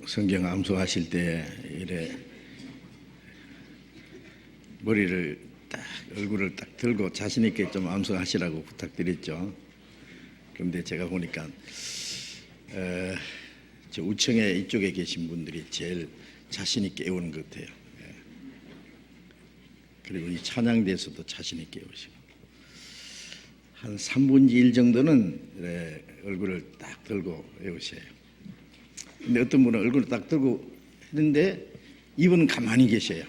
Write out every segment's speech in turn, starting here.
성경 암송하실 때 이래 머리를 딱 얼굴을 딱 들고 자신 있게 좀 암송하시라고 부탁드렸죠. 그런데 제가 보니까 저 우청에 이쪽에 계신 분들이 제일 자신 있게 외우는 것 같아요. 그리고 이 찬양대에서도 자신 있게 외우시고 한 3분의 1 정도는 얼굴을 딱 들고 외우셔요. 근데 어떤 분은 얼굴을 딱 들고 했는데 이분은 가만히 계셔요.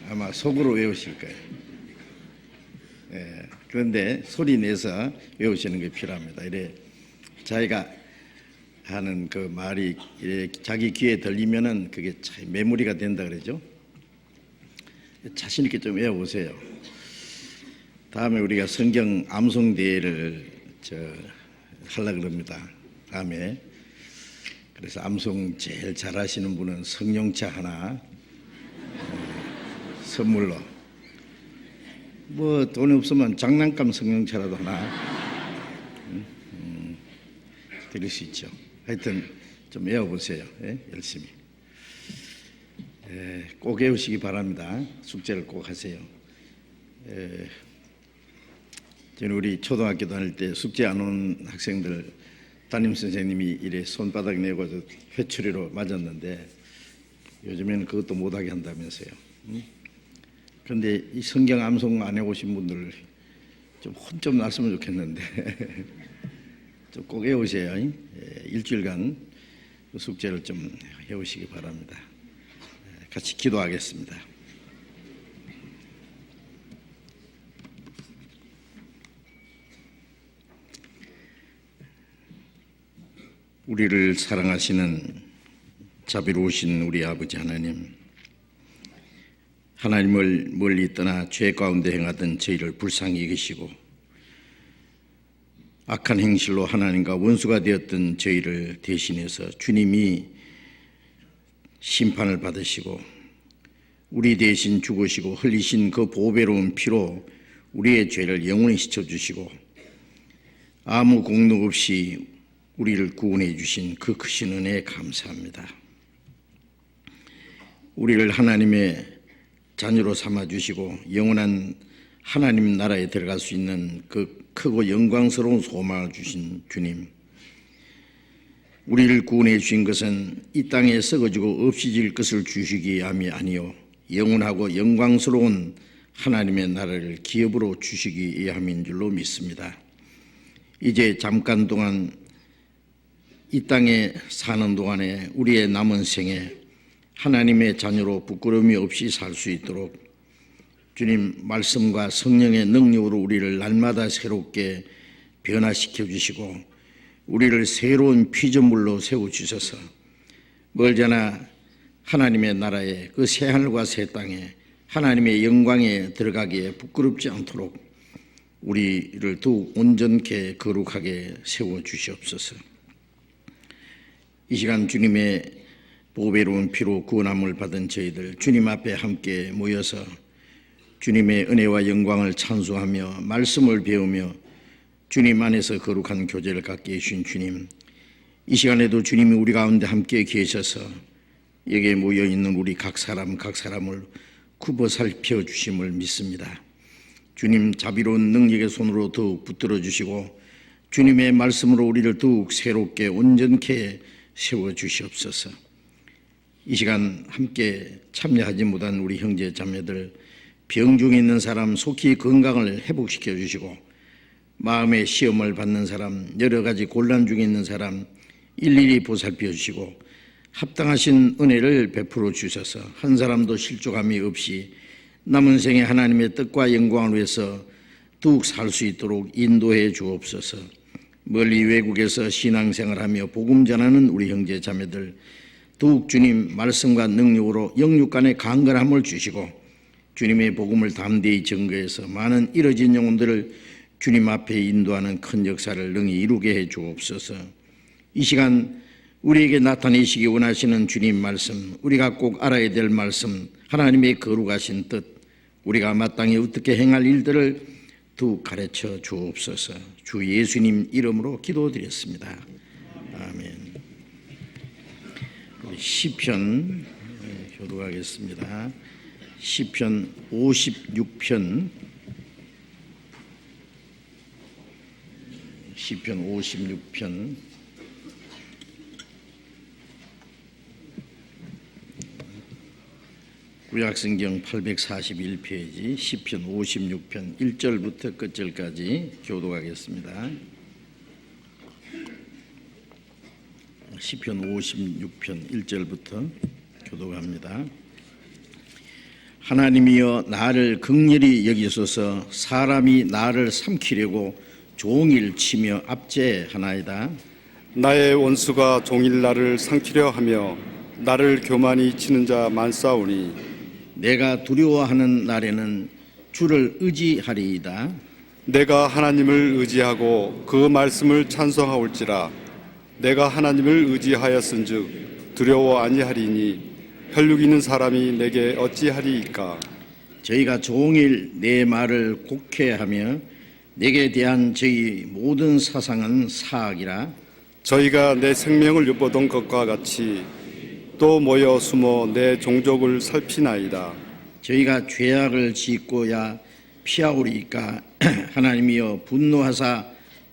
아마 속으로 외우실 거예요. 그런데 소리 내서 외우시는 게 필요합니다. 이래 자기가 하는 그 말이 자기 귀에 들리면은 그게 메모리가 된다 그러죠. 자신 있게 좀 외워보세요. 다음에 우리가 성경 암송 대회를 하려고 그럽니다. 다음에 그래서 암송 제일 잘하시는 분은 성령차 하나 선물로, 뭐 돈이 없으면 장난감 성령차라도 하나 드릴 수 있죠. 하여튼 좀 외워보세요. 열심히 꼭 외우시기 바랍니다. 숙제를 꼭 하세요. 저는 우리 초등학교 다닐 때 숙제 안 온 학생들 담임선생님이 이래 손바닥 내고 회초리로 맞았는데 요즘에는 그것도 못하게 한다면서요. 그런데 이 성경 암송 안 해오신 분들 좀 혼 좀 났으면 좋겠는데 좀 꼭 외우세요. 일주일간 숙제를 좀 해오시기 바랍니다. 같이 기도하겠습니다. 우리를 사랑하시는 자비로우신 우리 아버지 하나님, 하나님을 멀리 떠나 죄 가운데 행하던 저희를 불쌍히 여기시고 악한 행실로 하나님과 원수가 되었던 저희를 대신해서 주님이 심판을 받으시고 우리 대신 죽으시고 흘리신 그 보배로운 피로 우리의 죄를 영원히 씻어주시고 아무 공로 없이 우리를 구원해 주신 그 크신 은혜에 감사합니다. 우리를 하나님의 자녀로 삼아주시고 영원한 하나님 나라에 들어갈 수 있는 그 크고 영광스러운 소망을 주신 주님, 우리를 구원해 주신 것은 이 땅에 썩어지고 없어질 것을 주시기 위함이 아니요 영원하고 영광스러운 하나님의 나라를 기업으로 주시기 위함인 줄로 믿습니다. 이제 잠깐 동안 이 땅에 사는 동안에 우리의 남은 생에 하나님의 자녀로 부끄러움이 없이 살 수 있도록 주님 말씀과 성령의 능력으로 우리를 날마다 새롭게 변화시켜 주시고 우리를 새로운 피조물로 세워주셔서 멀잖아 하나님의 나라에 그 새하늘과 새 땅에 하나님의 영광에 들어가기에 부끄럽지 않도록 우리를 더욱 온전케 거룩하게 세워주시옵소서. 이 시간 주님의 보배로운 피로 구원함을 받은 저희들 주님 앞에 함께 모여서 주님의 은혜와 영광을 찬송하며 말씀을 배우며 주님 안에서 거룩한 교제를 갖게 해주신 주님, 이 시간에도 주님이 우리 가운데 함께 계셔서 여기에 모여있는 우리 각 사람을 굽어 살펴주심을 믿습니다. 주님 자비로운 능력의 손으로 더욱 붙들어 주시고 주님의 말씀으로 우리를 더욱 새롭게 온전케 세워주시옵소서. 이 시간 함께 참여하지 못한 우리 형제 자매들, 병 중에 있는 사람 속히 건강을 회복시켜 주시고 마음의 시험을 받는 사람, 여러 가지 곤란 중에 있는 사람 일일이 보살펴 주시고 합당하신 은혜를 베풀어 주셔서 한 사람도 실족함이 없이 남은 생에 하나님의 뜻과 영광을 위해서 더욱 살 수 있도록 인도해 주옵소서. 멀리 외국에서 신앙생활하며 복음 전하는 우리 형제 자매들 더욱 주님 말씀과 능력으로 영육간의 강건함을 주시고 주님의 복음을 담대히 증거해서 많은 잃어진 영혼들을 주님 앞에 인도하는 큰 역사를 능히 이루게 해 주옵소서. 이 시간 우리에게 나타내시기 원하시는 주님 말씀, 우리가 꼭 알아야 될 말씀, 하나님의 거룩하신 뜻, 우리가 마땅히 어떻게 행할 일들을 더욱 가르쳐 주옵소서. 주 예수님 이름으로 기도드렸습니다. 아멘. 우리 시편 교독하겠습니다. 시편 56편, 시편 56편, 구약성경 841페이지 시편 56편 1절부터 끝절까지 교독하겠습니다. 시편 56편 1절부터 교독합니다. 하나님이여 나를 긍휼히 여기소서. 사람이 나를 삼키려고 종일 치며 압제하나이다. 나의 원수가 종일 나를 삼키려 하며 나를 교만히 치는 자 많사오니 내가 두려워하는 날에는 주를 의지하리이다. 내가 하나님을 의지하고 그 말씀을 찬송하올지라. 내가 하나님을 의지하였은즉 두려워 아니하리니 혈육 있는 사람이 내게 어찌하리이까. 저희가 종일 내 말을 곡해하며 내게 대한 저희 모든 사상은 사악이라. 저희가 내 생명을 엿보던 것과 같이 또 모여 숨어 내 종족을 살피나이다. 저희가 죄악을 짓고야 피하오리이까. 하나님이여 분노하사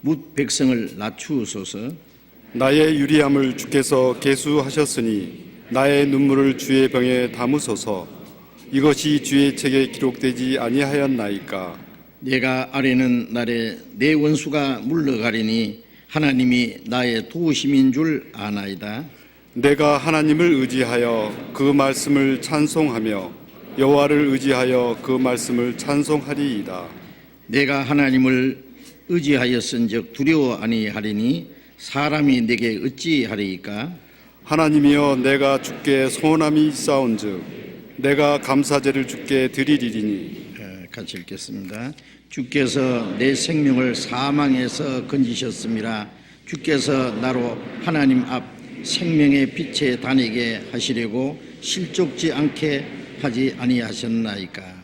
뭇 백성을 낮추소서. 나의 유리함을 주께서 계수하셨으니 나의 눈물을 주의 병에 담으소서. 이것이 주의 책에 기록되지 아니하였나이까. 내가 아뢰는 날에 내 원수가 물러가리니 하나님이 나의 도우심인 줄 아나이다. 내가 하나님을 의지하여 그 말씀을 찬송하며 여호와를 의지하여 그 말씀을 찬송하리이다. 내가 하나님을 의지하였은즉 두려워 아니하리니 사람이 내게 어찌하리이까. 하나님이여 내가 주께 소원함이 있사온즉 내가 감사제를 주께 드리리니. 같이 읽겠습니다. 주께서 내 생명을 사망에서 건지셨음이라. 주께서 나로 하나님 앞 생명의 빛에 다니게 하시려고 실족지 않게 하지 아니하셨나이까.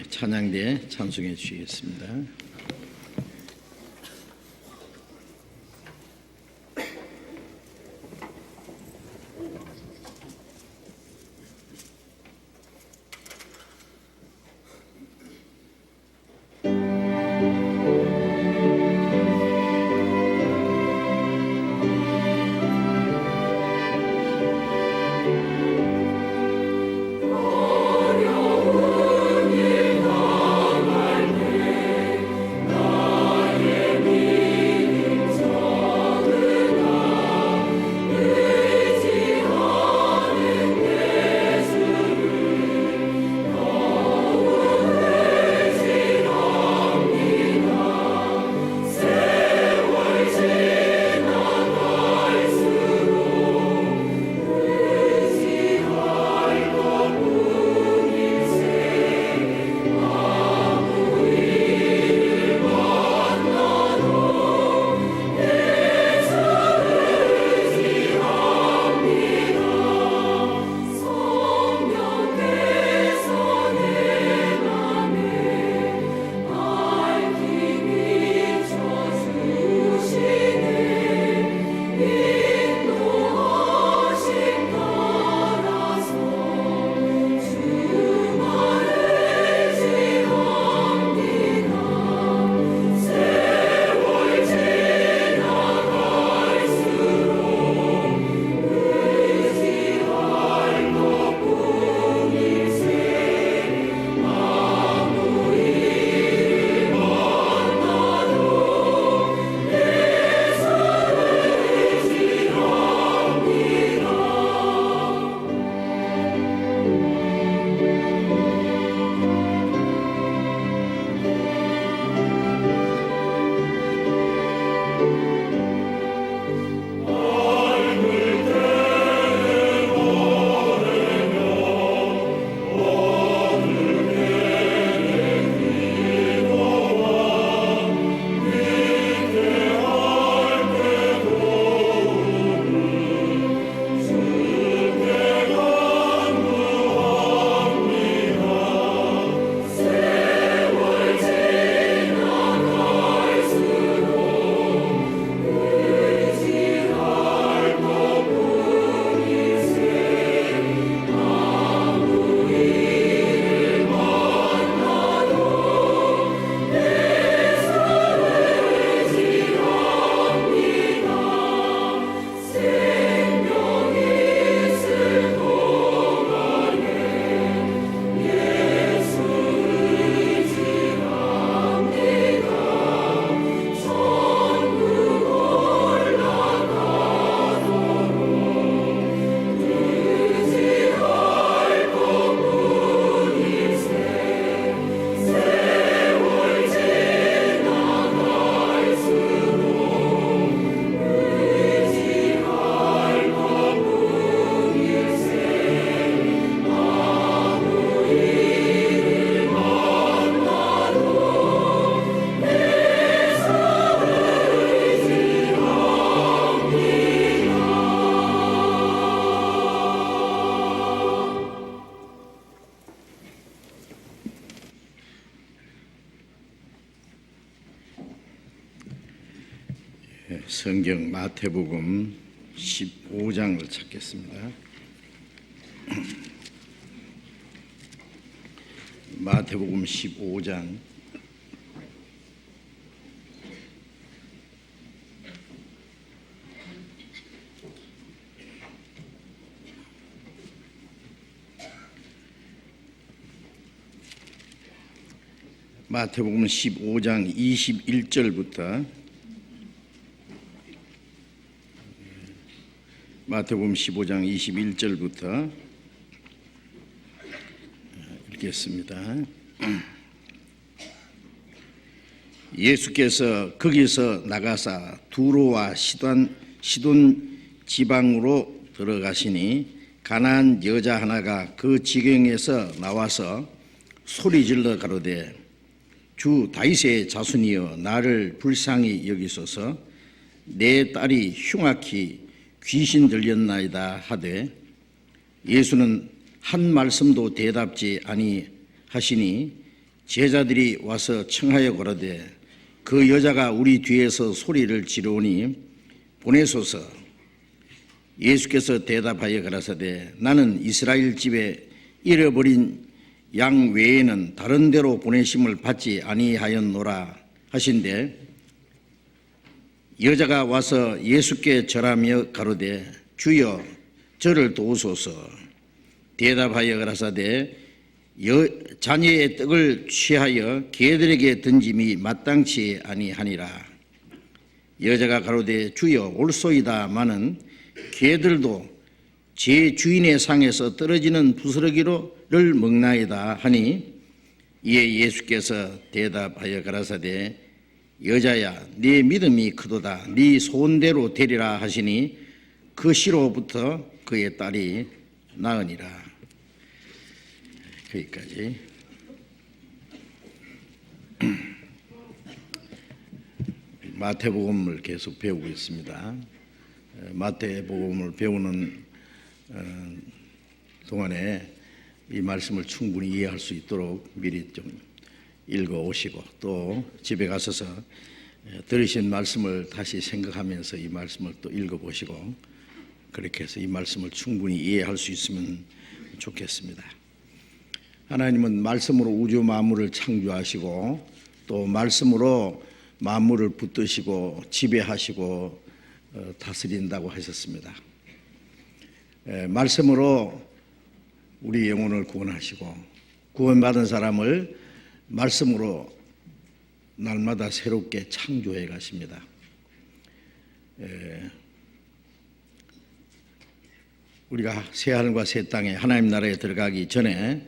찬양대 찬송해 주시겠습니다. 성경 마태복음 15장을 찾겠습니다. 마태복음 15장 마태복음 15장 21절부터 마태복음 15장 21절부터 읽겠습니다. 예수께서 거기서 나가사 두로와 시돈 지방으로 들어가시니 가나안 여자 하나가 그 지경에서 나와서 소리질러 가로되 주 다윗의 자손이여 나를 불쌍히 여기소서 내 딸이 흉악히 귀신 들렸나이다 하되 예수는 한 말씀도 대답지 아니하시니 제자들이 와서 청하여 가로되 그 여자가 우리 뒤에서 소리를 지르오니 보내소서. 예수께서 대답하여 가라사대 나는 이스라엘 집에 잃어버린 양 외에는 다른 데로 보내심을 받지 아니하였노라 하신대 여자가 와서 예수께 절하며 가로되 주여 저를 도우소서. 대답하여 가라사대 자녀의 떡을 취하여 개들에게 던짐이 마땅치 아니하니라. 여자가 가로되 주여 옳소이다마는 개들도 제 주인의 상에서 떨어지는 부스러기를 먹나이다 하니 이에 예수께서 대답하여 가라사대 여자야 네 믿음이 크도다 네 소원대로 되리라 하시니 그 시로부터 그의 딸이 나으니라. 거기까지. 마태복음을 계속 배우고 있습니다. 마태복음을 배우는 동안에 이 말씀을 충분히 이해할 수 있도록 미리 좀 읽어오시고 또 집에 가셔서 들으신 말씀을 다시 생각하면서 이 말씀을 또 읽어보시고 그렇게 해서 이 말씀을 충분히 이해할 수 있으면 좋겠습니다. 하나님은 말씀으로 우주 만물을 창조하시고 또 말씀으로 만물을 붙드시고 지배하시고 다스린다고 하셨습니다. 말씀으로 우리 영혼을 구원하시고 구원받은 사람을 말씀으로 날마다 새롭게 창조해 가십니다. 우리가 새하늘과 새 땅에 하나님 나라에 들어가기 전에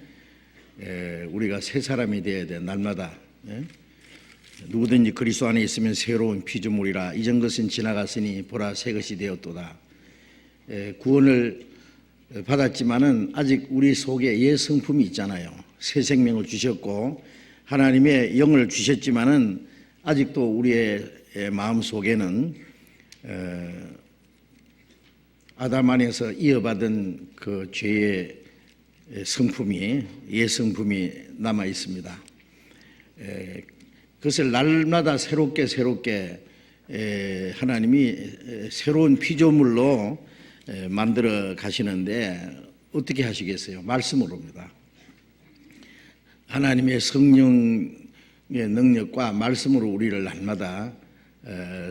우리가 새 사람이 되어야 돼. 날마다 누구든지 그리스도 안에 있으면 새로운 피조물이라 이전 것은 지나갔으니 보라 새 것이 되었도다. 구원을 받았지만은 아직 우리 속에 옛 성품이 있잖아요. 새 생명을 주셨고 하나님의 영을 주셨지만은 아직도 우리의 마음 속에는 아담 안에서 이어받은 그 죄의 성품이 옛 성품이 남아 있습니다. 그것을 날마다 새롭게 하나님이 새로운 피조물로 만들어 가시는데 어떻게 하시겠어요? 말씀으로입니다. 하나님의 성령의 능력과 말씀으로 우리를 날마다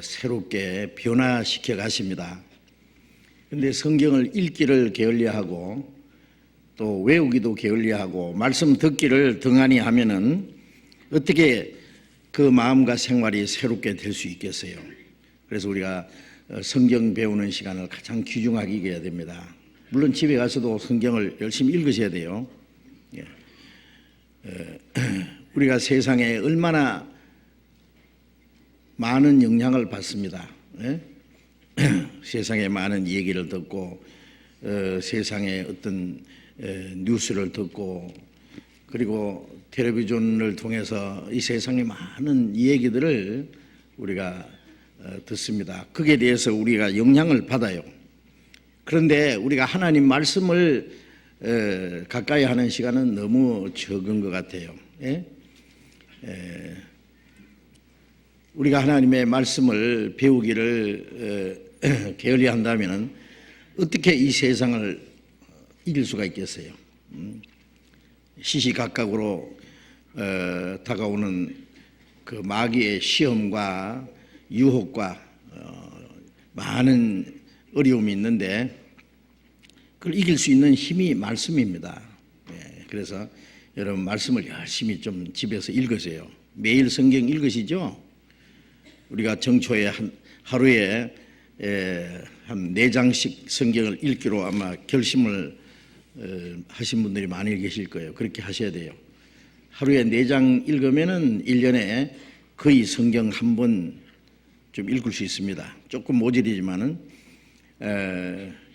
새롭게 변화시켜 가십니다. 그런데 성경을 읽기를 게을리하고 또 외우기도 게을리하고 말씀 듣기를 등한히 하면은 어떻게 그 마음과 생활이 새롭게 될 수 있겠어요? 그래서 우리가 성경 배우는 시간을 가장 귀중하게 여겨야 됩니다. 물론 집에 가서도 성경을 열심히 읽으셔야 돼요. 우리가 세상에 얼마나 많은 영향을 받습니다. 세상에 많은 얘기를 듣고 세상에 어떤 뉴스를 듣고 그리고 텔레비전을 통해서 이 세상의 많은 얘기들을 우리가 듣습니다. 거기에 대해서 우리가 영향을 받아요. 그런데 우리가 하나님 말씀을 가까이 하는 시간은 너무 적은 것 같아요. 우리가 하나님의 말씀을 배우기를 게을리한다면 어떻게 이 세상을 이길 수가 있겠어요? 시시각각으로 다가오는 그 마귀의 시험과 유혹과 많은 어려움이 있는데 그걸 이길 수 있는 힘이 말씀입니다. 그래서 여러분 말씀을 열심히 좀 집에서 읽으세요. 매일 성경 읽으시죠? 우리가 정초에 하루에 한 4장씩 성경을 읽기로 아마 결심을 하신 분들이 많이 계실 거예요. 그렇게 하셔야 돼요. 하루에 4장 읽으면은 1년에 거의 성경 한 번 좀 읽을 수 있습니다. 조금 모질이지만은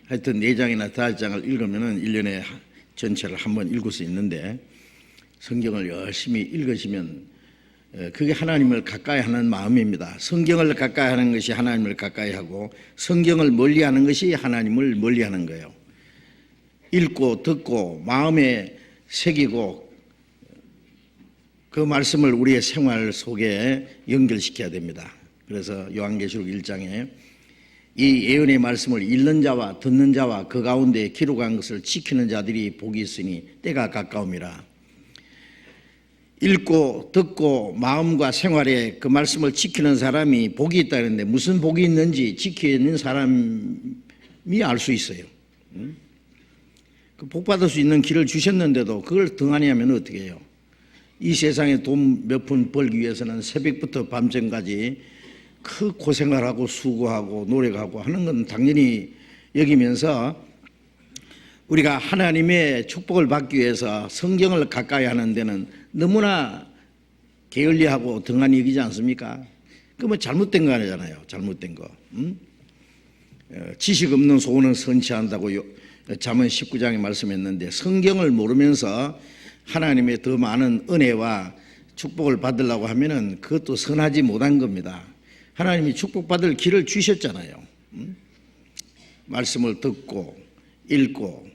하여튼 4장이나 5장을 읽으면은 1년에 전체를 한 번 읽을 수 있는데 성경을 열심히 읽으시면 그게 하나님을 가까이 하는 마음입니다. 성경을 가까이 하는 것이 하나님을 가까이 하고 성경을 멀리 하는 것이 하나님을 멀리 하는 거예요. 읽고 듣고 마음에 새기고 그 말씀을 우리의 생활 속에 연결시켜야 됩니다. 그래서 요한계시록 1장에 이 예언의 말씀을 읽는 자와 듣는 자와 그 가운데 기록한 것을 지키는 자들이 복이 있으니 때가 가까움이라. 읽고 듣고 마음과 생활에 그 말씀을 지키는 사람이 복이 있다는데 무슨 복이 있는지 지키는 사람이 알 수 있어요. 그 복 받을 수 있는 길을 주셨는데도 그걸 등한히 하면 어떻게 해요? 이 세상에 돈 몇 푼 벌기 위해서는 새벽부터 밤새까지 그 고생을 하고 수고하고 노력하고 하는 건 당연히 여기면서 우리가 하나님의 축복을 받기 위해서 성경을 가까이 하는 데는 너무나 게을리하고 등한히 여기지 않습니까? 그러면 잘못된 거 아니잖아요. 잘못된 거. 지식 없는 소원은 선치한다고 잠언 19장에 말씀했는데 성경을 모르면서 하나님의 더 많은 은혜와 축복을 받으려고 하면은 그것도 선하지 못한 겁니다. 하나님이 축복받을 길을 주셨잖아요. 말씀을 듣고 읽고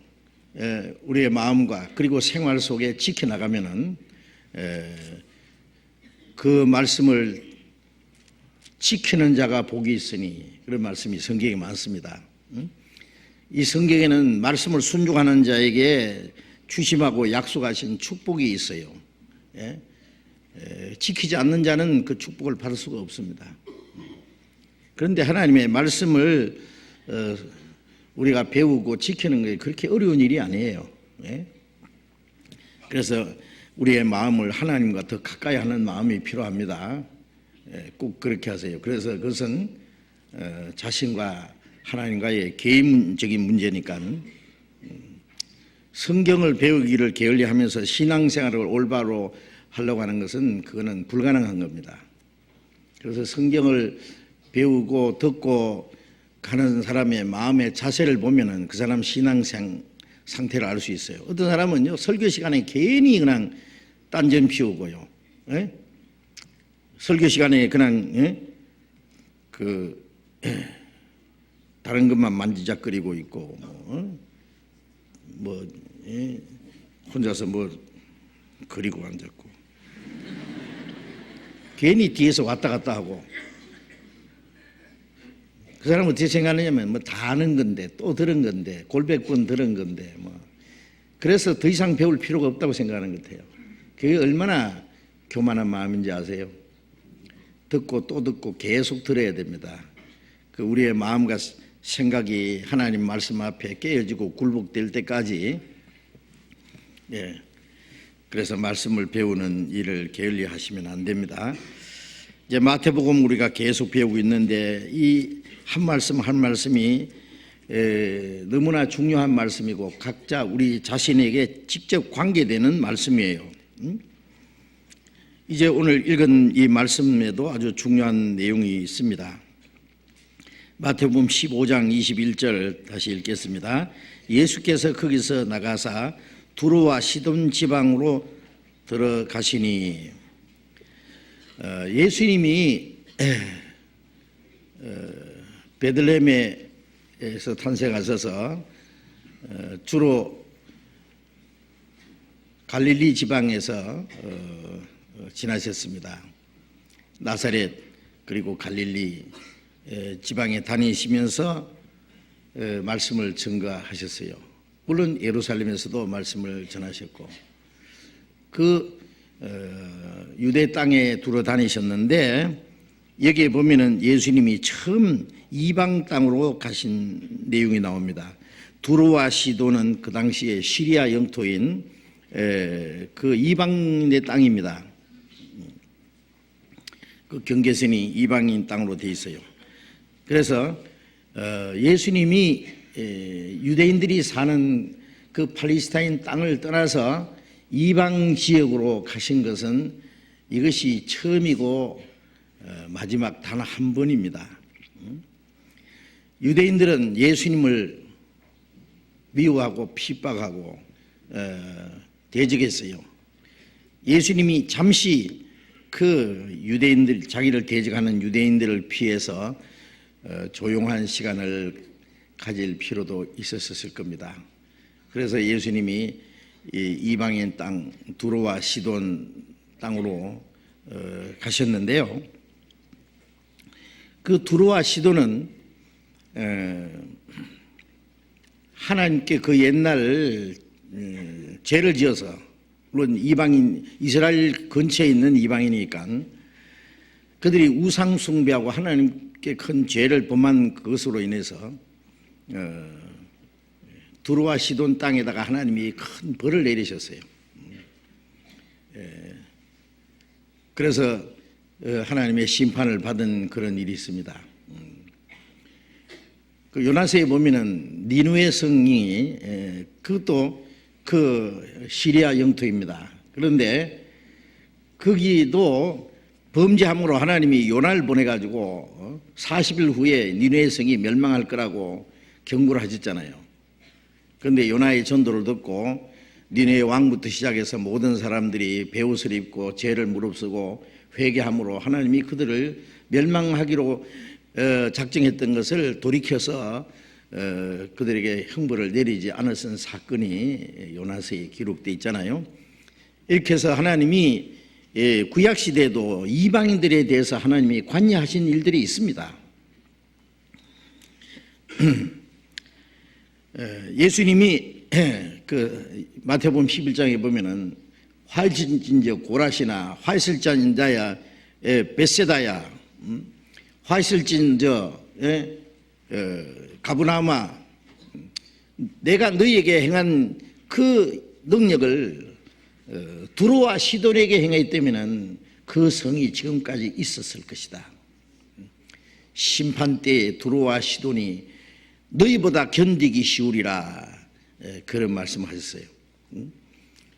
우리의 마음과 그리고 생활 속에 지켜나가면은 그 말씀을 지키는 자가 복이 있으니 그런 말씀이 성경에 많습니다. 이 성경에는 말씀을 순종하는 자에게 주심하고 약속하신 축복이 있어요. 지키지 않는 자는 그 축복을 받을 수가 없습니다. 그런데 하나님의 말씀을 우리가 배우고 지키는 게 그렇게 어려운 일이 아니에요. 그래서 우리의 마음을 하나님과 더 가까이 하는 마음이 필요합니다. 꼭 그렇게 하세요. 그래서 그것은 자신과 하나님과의 개인적인 문제니까 성경을 배우기를 게을리하면서 신앙생활을 올바로 하려고 하는 것은 그거는 불가능한 겁니다. 그래서 성경을 배우고 듣고 가는 사람의 마음의 자세를 보면은 그 사람 신앙생 상태를 알 수 있어요. 어떤 사람은요 설교 시간에 괜히 그냥 딴전 피우고요, 설교 시간에 그냥 다른 것만 만지작거리고 있고 혼자서 그리고 앉았고 괜히 뒤에서 왔다 갔다 하고 그 사람은 어떻게 생각하냐면 다 아는 건데 또 들은 건데 골백번 들은 건데 그래서 더 이상 배울 필요가 없다고 생각하는 것 같아요. 그게 얼마나 교만한 마음인지 아세요? 듣고 또 듣고 계속 들어야 됩니다. 그 우리의 마음과 생각이 하나님 말씀 앞에 깨어지고 굴복될 때까지 그래서 말씀을 배우는 일을 게을리 하시면 안 됩니다. 이제 마태복음 우리가 계속 배우고 있는데 이 한 말씀 한 말씀이 너무나 중요한 말씀이고 각자 우리 자신에게 직접 관계되는 말씀이에요. 이제 오늘 읽은 이 말씀에도 아주 중요한 내용이 있습니다. 마태복음 15장 21절 다시 읽겠습니다. 예수께서 거기서 나가사 두로와 시돈 지방으로 들어가시니 예수님이 베들레헴에서 탄생하셔서 주로 갈릴리 지방에서 지나셨습니다. 나사렛 그리고 갈릴리 지방에 다니시면서 말씀을 증거하셨어요. 물론 예루살렘에서도 말씀을 전하셨고 유대 땅에 두루 다니셨는데 여기에 보면은 예수님이 처음 이방 땅으로 가신 내용이 나옵니다. 두로와 시도는 그 당시에 시리아 영토인 그 이방인의 땅입니다. 그 경계선이 이방인 땅으로 되어 있어요. 그래서 예수님이 유대인들이 사는 그 팔레스타인 땅을 떠나서 이방 지역으로 가신 것은 이것이 처음이고 마지막 단 한 번입니다. 유대인들은 예수님을 미워하고 핍박하고 대적했어요. 예수님이 잠시 그 유대인들, 자기를 대적하는 유대인들을 피해서 조용한 시간을 가질 필요도 있었을 겁니다. 그래서 예수님이 이방인 땅 두로와 시돈 땅으로 가셨는데요. 그 두로와 시돈은 하나님께 그 옛날 죄를 지어서, 물론 이방인, 이스라엘 근처에 있는 이방인이니까 그들이 우상 숭배하고 하나님께 큰 죄를 범한 것으로 인해서 두로와 시돈 땅에다가 하나님이 큰 벌을 내리셨어요. 그래서 하나님의 심판을 받은 그런 일이 있습니다. 그 요나서에 보면은 니누의 성이 그것도 그 시리아 영토입니다. 그런데 거기도 범죄함으로 하나님이 요나를 보내가지고 40일 후에 니누의 성이 멸망할 거라고 경고를 하셨잖아요. 그런데 요나의 전도를 듣고 니누의 왕부터 시작해서 모든 사람들이 베옷을 입고 죄를 무릅쓰고 회개함으로 하나님이 그들을 멸망하기로 작정했던 것을 돌이켜서 그들에게 형벌을 내리지 않았던 사건이 요나서에 기록되어 있잖아요. 이렇게 해서 하나님이 구약시대에도 이방인들에 대해서 하나님이 관여하신 일들이 있습니다. 예수님이 그 마태복음 11장에 보면은 화실진 자 고라시나 화실진 자야 벳세다야 화실진 저 가브나마 내가 너희에게 행한 그 능력을 두로와 시돈에게 행했기 때문에 그 성이 지금까지 있었을 것이다. 심판 때에 두로와 시돈이 너희보다 견디기 쉬우리라, 그런 말씀하셨어요.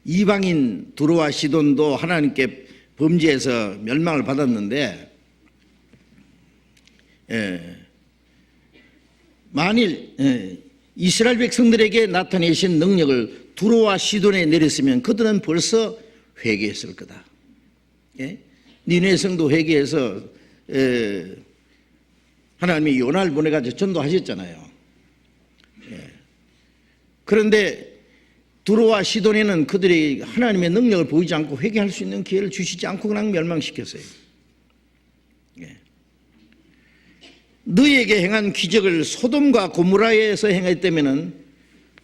이방인 두로와 시돈도 하나님께 범죄해서 멸망을 받았는데 만일 이스라엘 백성들에게 나타내신 능력을 두로와 시돈에 내렸으면 그들은 벌써 회개했을 거다. 니네 성도 회개해서 하나님이 요나를 보내가지고 전도하셨잖아요. 그런데 두로와 시돈에는 그들이 하나님의 능력을 보이지 않고 회개할 수 있는 기회를 주시지 않고 그냥 멸망시켰어요. 너희에게 행한 기적을 소돔과 고모라에서 행했다면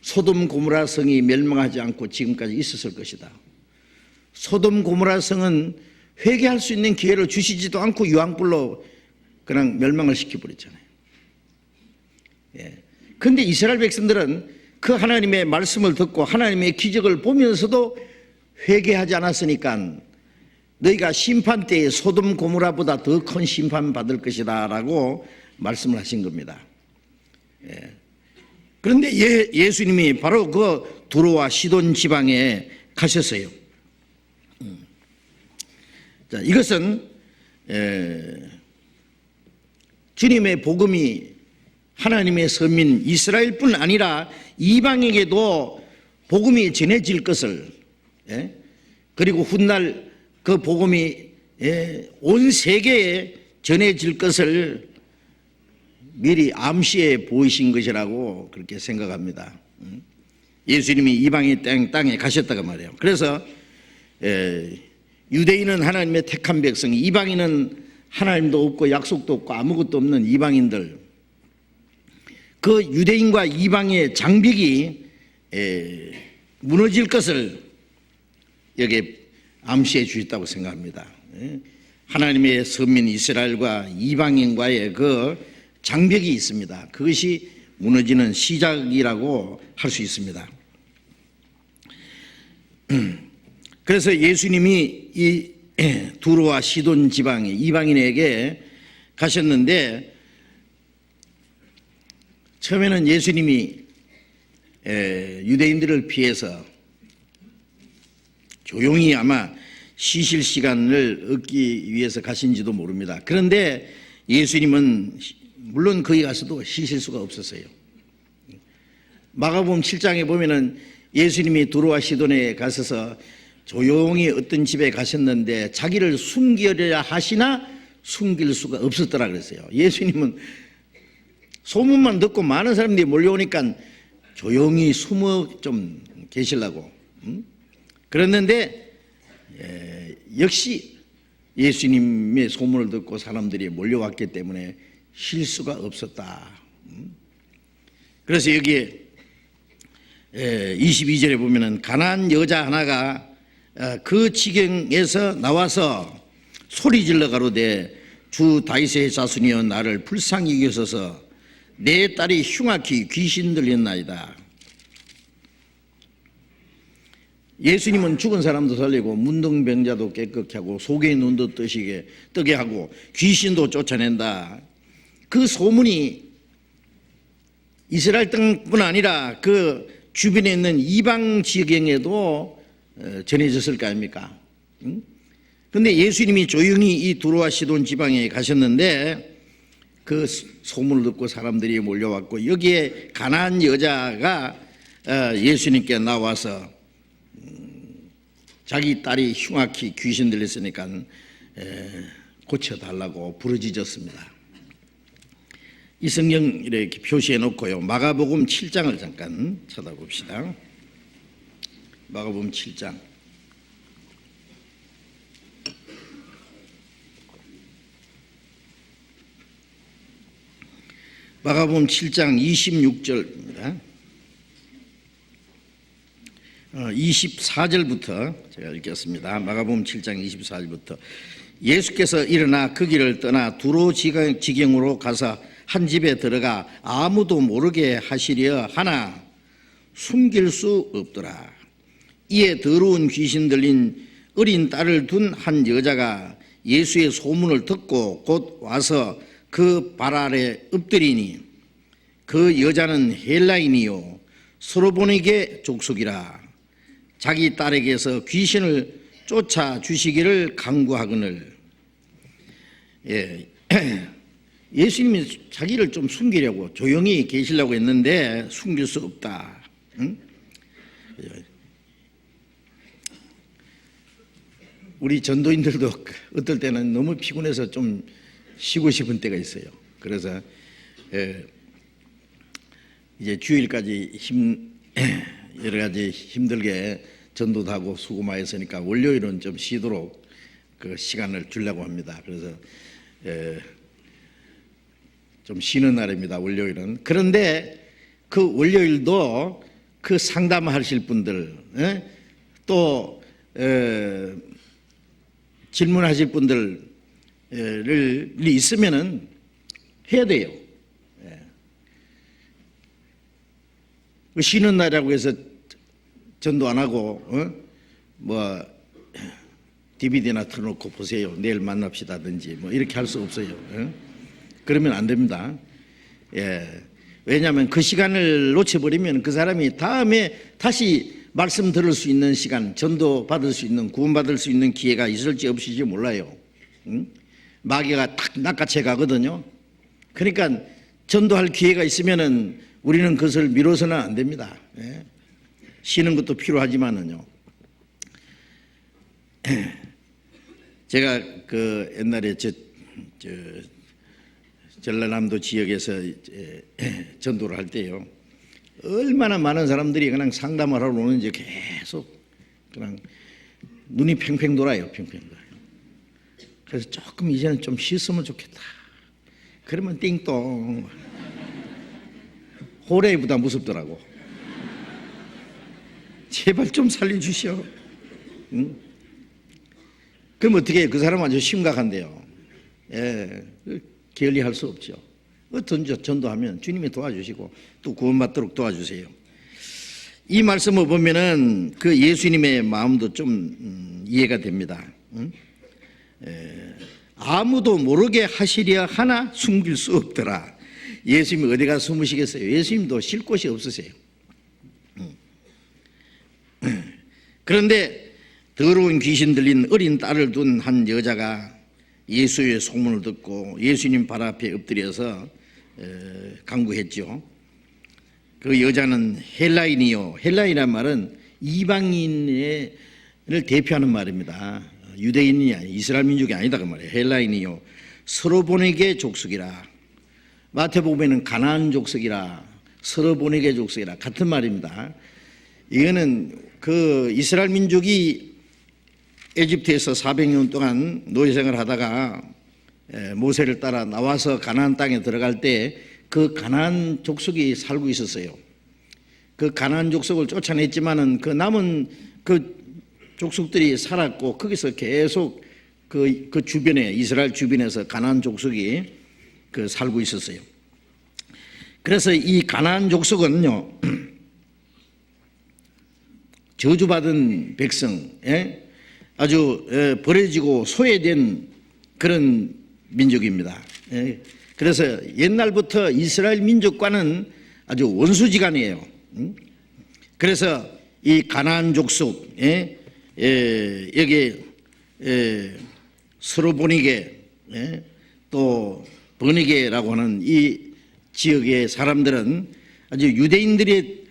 소돔 고모라 성이 멸망하지 않고 지금까지 있었을 것이다. 소돔 고모라 성은 회개할 수 있는 기회를 주시지도 않고 유황불로 그냥 멸망을 시켜버렸잖아요. 그런데 이스라엘 백성들은 그 하나님의 말씀을 듣고 하나님의 기적을 보면서도 회개하지 않았으니까 너희가 심판 때에 소돔 고모라보다 더 큰 심판 받을 것이다 라고 말씀을 하신 겁니다. 그런데 예수님이 바로 그 두로와 시돈 지방에 가셨어요. 자, 이것은 주님의 복음이 하나님의 서민 이스라엘뿐 아니라 이방에게도 복음이 전해질 것을, 그리고 훗날 그 복음이 온 세계에 전해질 것을 미리 암시해 보이신 것이라고 그렇게 생각합니다. 예수님이 이방의 땅에 가셨다고 말해요. 그래서 유대인은 하나님의 택한 백성, 이방인은 하나님도 없고 약속도 없고 아무것도 없는 이방인들, 그 유대인과 이방의 장벽이 무너질 것을 여기에 암시해 주셨다고 생각합니다. 하나님의 선민 이스라엘과 이방인과의 그 장벽이 있습니다. 그것이 무너지는 시작이라고 할 수 있습니다. 그래서 예수님이 이 두로와 시돈 지방의 이방인에게 가셨는데, 처음에는 예수님이 유대인들을 피해서 조용히 아마 쉬실 시간을 얻기 위해서 가신지도 모릅니다. 그런데 예수님은 물론 거기 가서도 쉬실 수가 없었어요. 마가복음 7장에 보면은 예수님이 두로와 시돈에 가셔서 조용히 어떤 집에 가셨는데 자기를 숨기려 하시나 숨길 수가 없었더라 그랬어요. 예수님은 소문만 듣고 많은 사람들이 몰려오니까 조용히 숨어 좀 계시려고 그랬는데, 역시 예수님의 소문을 듣고 사람들이 몰려왔기 때문에 쉴 수가 없었다. 그래서 여기에 22절에 보면은 가난한 여자 하나가 그 지경에서 나와서 소리 질러 가로되 주 다윗의 자손이여 나를 불쌍히 여기소서 내 딸이 흉악히 귀신 들렸나이다. 예수님은 죽은 사람도 살리고 문둥병자도 깨끗게 하고 속의 눈도 뜨게 하고 귀신도 쫓아낸다. 그 소문이 이스라엘 땅뿐 아니라 그 주변에 있는 이방 지경에도 전해졌을 거 아닙니까? 그런데 예수님이 조용히 이 두로와 시돈 지방에 가셨는데 그 소문을 듣고 사람들이 몰려왔고, 여기에 가난한 여자가 예수님께 나와서 자기 딸이 흉악히 귀신 들렸으니까 고쳐달라고 부르짖었습니다. 이 성경 이렇게 표시해 놓고요, 마가복음 7장을 잠깐 찾아봅시다. 마가복음 7장. 마가복음 7장 26절입니다. 24절부터 제가 읽겠습니다. 마가복음 7장 24절부터. 예수께서 일어나 그 길을 떠나 두로 지경으로 가서 한 집에 들어가 아무도 모르게 하시려 하나 숨길 수 없더라. 이에 더러운 귀신 들린 어린 딸을 둔 한 여자가 예수의 소문을 듣고 곧 와서 그 발 아래 엎드리니, 그 여자는 헬라인이요 스로보니게 족속이라. 자기 딸에게서 귀신을 쫓아 주시기를 간구하거늘. 예수님이 자기를 좀 숨기려고 조용히 계시려고 했는데 숨길 수 없다. 응? 우리 전도인들도 어떨 때는 너무 피곤해서 좀 쉬고 싶은 때가 있어요. 그래서 이제 주일까지 여러 가지 힘들게 전도도 하고 수고 많이 했으니까 월요일은 좀 쉬도록 그 시간을 주려고 합니다. 그래서 좀 쉬는 날입니다, 월요일은. 그런데 그 월요일도 그 상담하실 분들, 또 질문하실 분들이 있으면은 해야 돼요. 쉬는 날이라고 해서 전도 안 하고 뭐 DVD나 틀어놓고 보세요, 내일 만납시다든지 뭐 이렇게 할 수 없어요. 그러면 안 됩니다. 왜냐하면 그 시간을 놓쳐버리면 그 사람이 다음에 다시 말씀 들을 수 있는 시간, 전도 받을 수 있는, 구원받을 수 있는 기회가 있을지 없을지 몰라요. 마귀가 탁 낚아채 가거든요. 그러니까 전도할 기회가 있으면은 우리는 그것을 미뤄서는 안 됩니다. 쉬는 것도 필요하지만은요. 제가 그 옛날에 전라남도 지역에서 전도를 할 때요, 얼마나 많은 사람들이 그냥 상담을 하러 오는지 계속 그냥 눈이 팽팽 돌아요, 팽팽 돌아요. 그래서 조금 이제는 좀 쉬었으면 좋겠다. 그러면 띵동. 호래보다 무섭더라고. 제발 좀 살려주시오. 응? 그럼 어떻게 해요? 그 사람은 아주 심각한데요. 예, 게을리할 수 없죠. 어떤 전도하면 주님이 도와주시고 또 구원받도록 도와주세요. 이 말씀을 보면은 그 예수님의 마음도 좀 이해가 됩니다. 응? 아무도 모르게 하시려 하나 숨길 수 없더라. 예수님이 어디 가서 숨으시겠어요? 예수님도 쉴 곳이 없으세요. 그런데 더러운 귀신 들린 어린 딸을 둔 한 여자가 예수의 소문을 듣고 예수님 발 앞에 엎드려서 간구했죠. 그 여자는 헬라인이요. 헬라인이란 말은 이방인을 대표하는 말입니다. 유대인이 아니 이스라엘 민족이 아니다 그 말이에요. 헬라인이요. 서로보네게 족속이라. 마태복음에는 가나안 족속이라 서로보네게 족속이라 같은 말입니다. 이거는 그 이스라엘 민족이 에집트에서 400년 동안 노예생활을 하다가 모세를 따라 나와서 가나안 땅에 들어갈 때 그 가나안 족속이 살고 있었어요. 그 가나안 족속을 쫓아냈지만은 그 남은 그 족속들이 살았고 거기서 계속 그 주변에 이스라엘 주변에서 가나안 족속이 그 살고 있었어요. 그래서 이 가나안 족속은요 저주받은 백성, 아주 버려지고 소외된 그런 민족입니다. 그래서 옛날부터 이스라엘 민족과는 아주 원수지간이에요. 그래서 이 가나안 족속, 여기 서로보니게 또 버니게라고 하는 이 지역의 사람들은 아주 유대인들이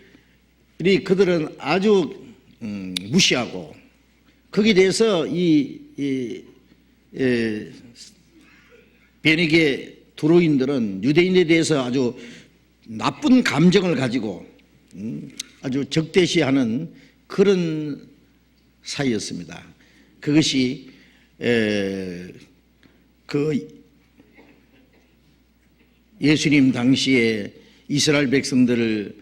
그들은 아주 무시하고 거기에 대해서 이 베니게 두로인들은 유대인에 대해서 아주 나쁜 감정을 가지고 아주 적대시하는 그런 사이였습니다. 그것이 그 예수님 당시에 이스라엘 백성들이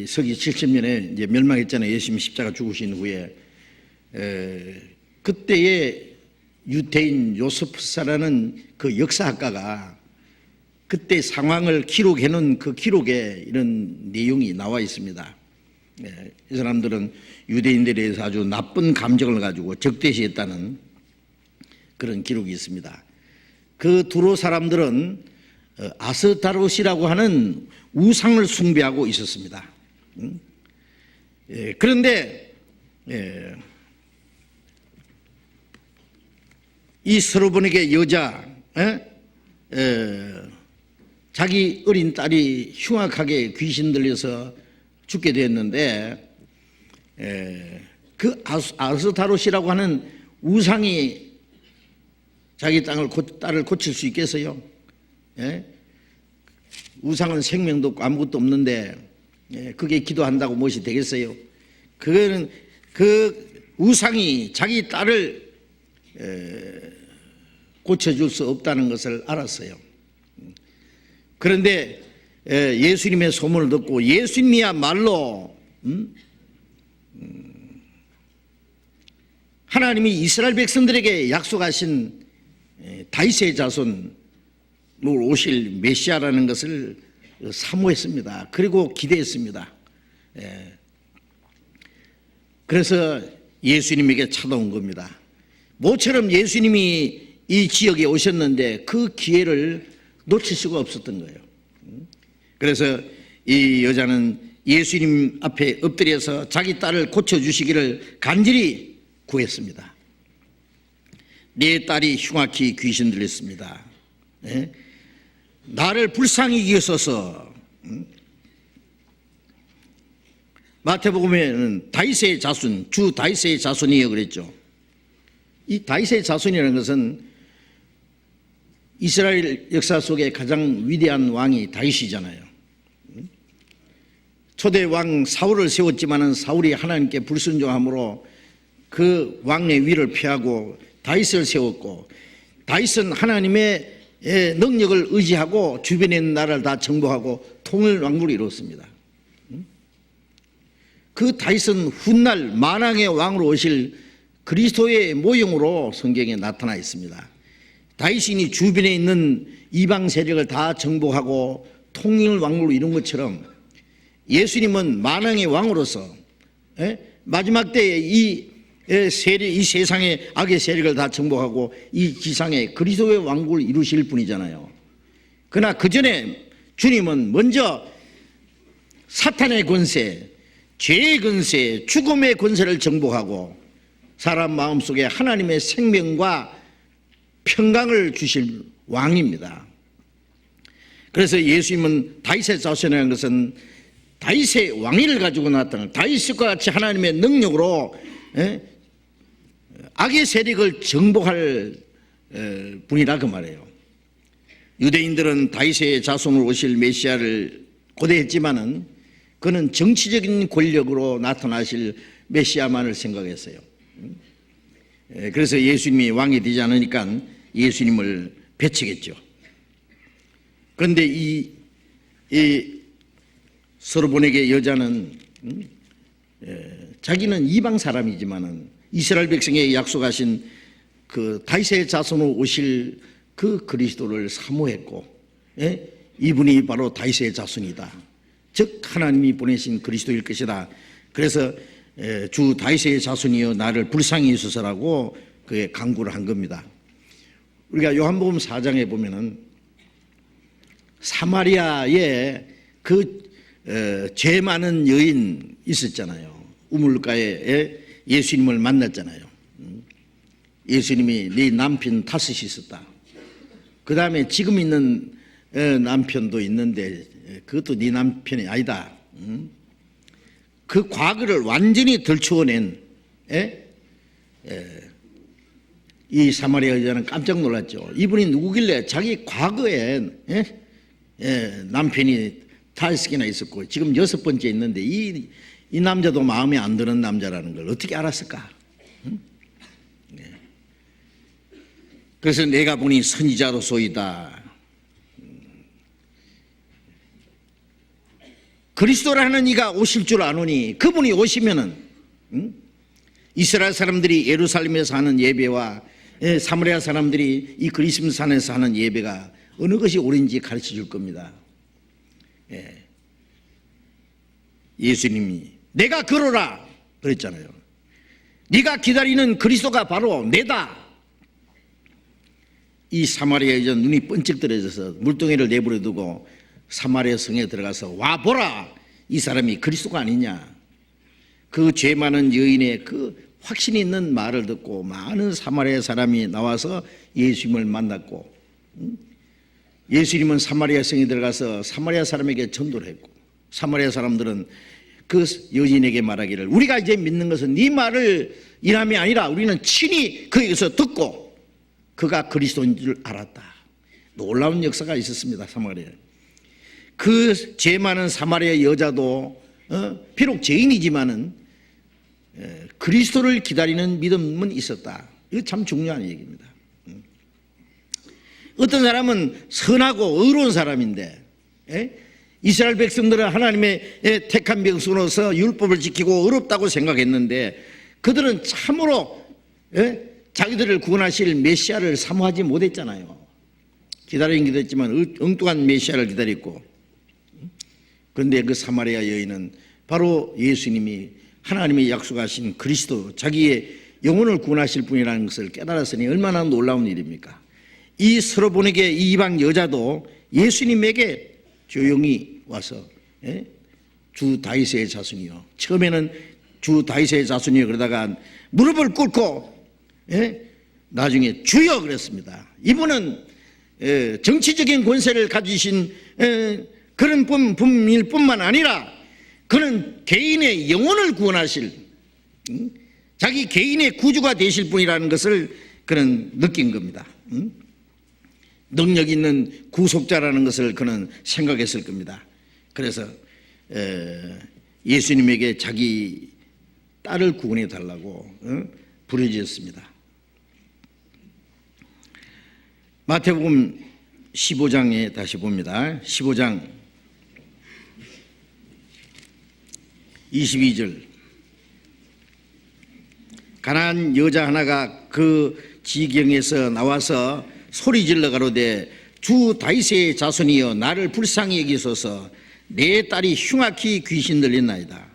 서기 70년에 이제 멸망했잖아요. 예수님 십자가 죽으신 후에 그때의 유태인 요세푸스라는 그 역사학가가 그때 상황을 기록해 놓은 그 기록에 이런 내용이 나와 있습니다. 이 사람들은 유대인들에 대해서 아주 나쁜 감정을 가지고 적대시했다는 그런 기록이 있습니다. 그 두로 사람들은 아스타롯이라고 하는 우상을 숭배하고 있었습니다. 그런데 이 서로보니게 여자 자기 어린 딸이 흉악하게 귀신 들려서 죽게 됐는데 그 아스타롯이라고 하는 우상이 자기 딸을 고칠 수 있겠어요? 우상은 생명도 없고 아무것도 없는데 그게 기도한다고 무엇이 되겠어요? 그거는 그 우상이 자기 딸을 고쳐줄 수 없다는 것을 알았어요. 그런데 예수님의 소문을 듣고 예수님이야말로 하나님이 이스라엘 백성들에게 약속하신 다윗의 자손으로 오실 메시아라는 것을 사모했습니다. 그리고 기대했습니다. 그래서 예수님에게 찾아온 겁니다. 모처럼 예수님이 이 지역에 오셨는데 그 기회를 놓칠 수가 없었던 거예요. 그래서 이 여자는 예수님 앞에 엎드려서 자기 딸을 고쳐주시기를 간절히 구했습니다. 내 딸이 흉악히 귀신 들렸습니다. 나를 불쌍히 여기소서. 마태복음에는 다윗의 자손, 주 다윗의 자손이여 그랬죠. 이 다윗의 자손이라는 것은 이스라엘 역사 속에 가장 위대한 왕이 다윗이잖아요. 초대 왕 사울을 세웠지만은 사울이 하나님께 불순종함으로 그 왕의 위를 피하고 다윗을 세웠고, 다윗은 하나님의 능력을 의지하고 주변에 있는 나라를 다 정복하고 통일 왕국을 이루었습니다. 그 다윗은 훗날 만왕의 왕으로 오실 그리스도의 모형으로 성경에 나타나 있습니다. 다윗이 주변에 있는 이방 세력을 다 정복하고 통일 왕국을 이룬 것처럼 예수님은 만왕의 왕으로서 마지막 때에 이 세상의 악의 세력을 다 정복하고 이 지상에 그리스도의 왕국을 이루실 분이잖아요. 그러나 그 전에 주님은 먼저 사탄의 권세, 죄의 권세, 죽음의 권세를 정복하고 사람 마음속에 하나님의 생명과 평강을 주실 왕입니다. 그래서 예수님은 다윗의 자손이라는 것은 다윗의 왕위를 가지고 나타난, 다윗과 같이 하나님의 능력으로 악의 세력을 정복할 분이라 그 말이에요. 유대인들은 다윗의 자손으로 오실 메시아를 고대했지만은 그는 정치적인 권력으로 나타나실 메시아만을 생각했어요. 그래서 예수님이 왕이 되지 않으니까 예수님을 배척했죠. 그런데 이 서로보내게 여자는 자기는 이방 사람이지만은 이스라엘 백성에게 약속하신 그 다윗의 자손으로 오실 그 그리스도를 사모했고, 이분이 바로 다윗의 자손이다, 즉 하나님이 보내신 그리스도일 것이다. 그래서 주 다윗의 자손이여 나를 불쌍히 여소서라고 그의 간구를 한 겁니다. 우리가 요한복음 4장에 보면은 사마리아에 그 죄 많은 여인 있었잖아요. 우물가에 예수님을 만났잖아요. 예수님이 네 남편 5이 있었다. 그 다음에 지금 있는 남편도 있는데 그것도 네 남편이 아니다. 그 과거를 완전히 덜추어낸 이 사마리아 여자는 깜짝 놀랐죠. 이분이 누구길래 자기 과거에 남편이 5개나 있었고 지금 6번째 있는데 이 남자도 마음에 안 드는 남자라는 걸 어떻게 알았을까? 그래서 내가 보니 선지자로소이다. 그리스도라는 이가 오실 줄 아노니 그분이 오시면은 이스라엘 사람들이 예루살렘에서 하는 예배와 사마리아 사람들이 이 그리스도산에서 하는 예배가 어느 것이 옳은지 가르쳐 줄 겁니다. 예수님이 내가 그러라 그랬잖아요. 네가 기다리는 그리스도가 바로 내다. 이 사마리아 여자 눈이 번쩍 떨어져서 물동이를 내버려 두고 사마리아 성에 들어가서 와 보라, 이 사람이 그리스도가 아니냐. 그 죄 많은 여인의 그 확신 있는 말을 듣고 많은 사마리아 사람이 나와서 예수님을 만났고, 예수님은 사마리아 성에 들어가서 사마리아 사람에게 전도를 했고, 사마리아 사람들은 그 여인에게 말하기를 우리가 이제 믿는 것은 네 말을 인함이 아니라 우리는 친히 그에게서 듣고 그가 그리스도인 줄 알았다. 놀라운 역사가 있었습니다. 사마리아에. 그 죄 많은 사마리아 여자도 비록 죄인이지만은 그리스도를 기다리는 믿음은 있었다. 이거 참 중요한 얘기입니다. 어떤 사람은 선하고 의로운 사람인데 이스라엘 백성들은 하나님의 택한 백성으로서 율법을 지키고 의롭다고 생각했는데 그들은 참으로 자기들을 구원하실 메시아를 사모하지 못했잖아요. 기다리긴 기다렸지만 엉뚱한 메시아를 기다렸고, 그런데 그 사마리아 여인은 바로 예수님이 하나님이 약속하신 그리스도, 자기의 영혼을 구원하실 분이라는 것을 깨달았으니 얼마나 놀라운 일입니까? 이 서로보내게 이 이방 여자도 예수님에게 조용히 와서 주 다윗의 자손이요, 처음에는 주 다윗의 자손이요 그러다가 무릎을 꿇고 나중에 주여 그랬습니다. 이분은 정치적인 권세를 가지신 그런 분일 뿐만 아니라 그는 개인의 영혼을 구원하실, 자기 개인의 구주가 되실 분이라는 것을 그는 느낀 겁니다. 능력 있는 구속자라는 것을 그는 생각했을 겁니다. 그래서 예수님에게 자기 딸을 구원해 달라고 부르짖었습니다. 마태복음 15장에 다시 봅니다. 15장 22절. 가난한 여자 하나가 그 지경에서 나와서 소리질러 가로되 주 다윗의 자손이여 나를 불쌍히 여기소서 내 딸이 흉악히 귀신 들렸나이다.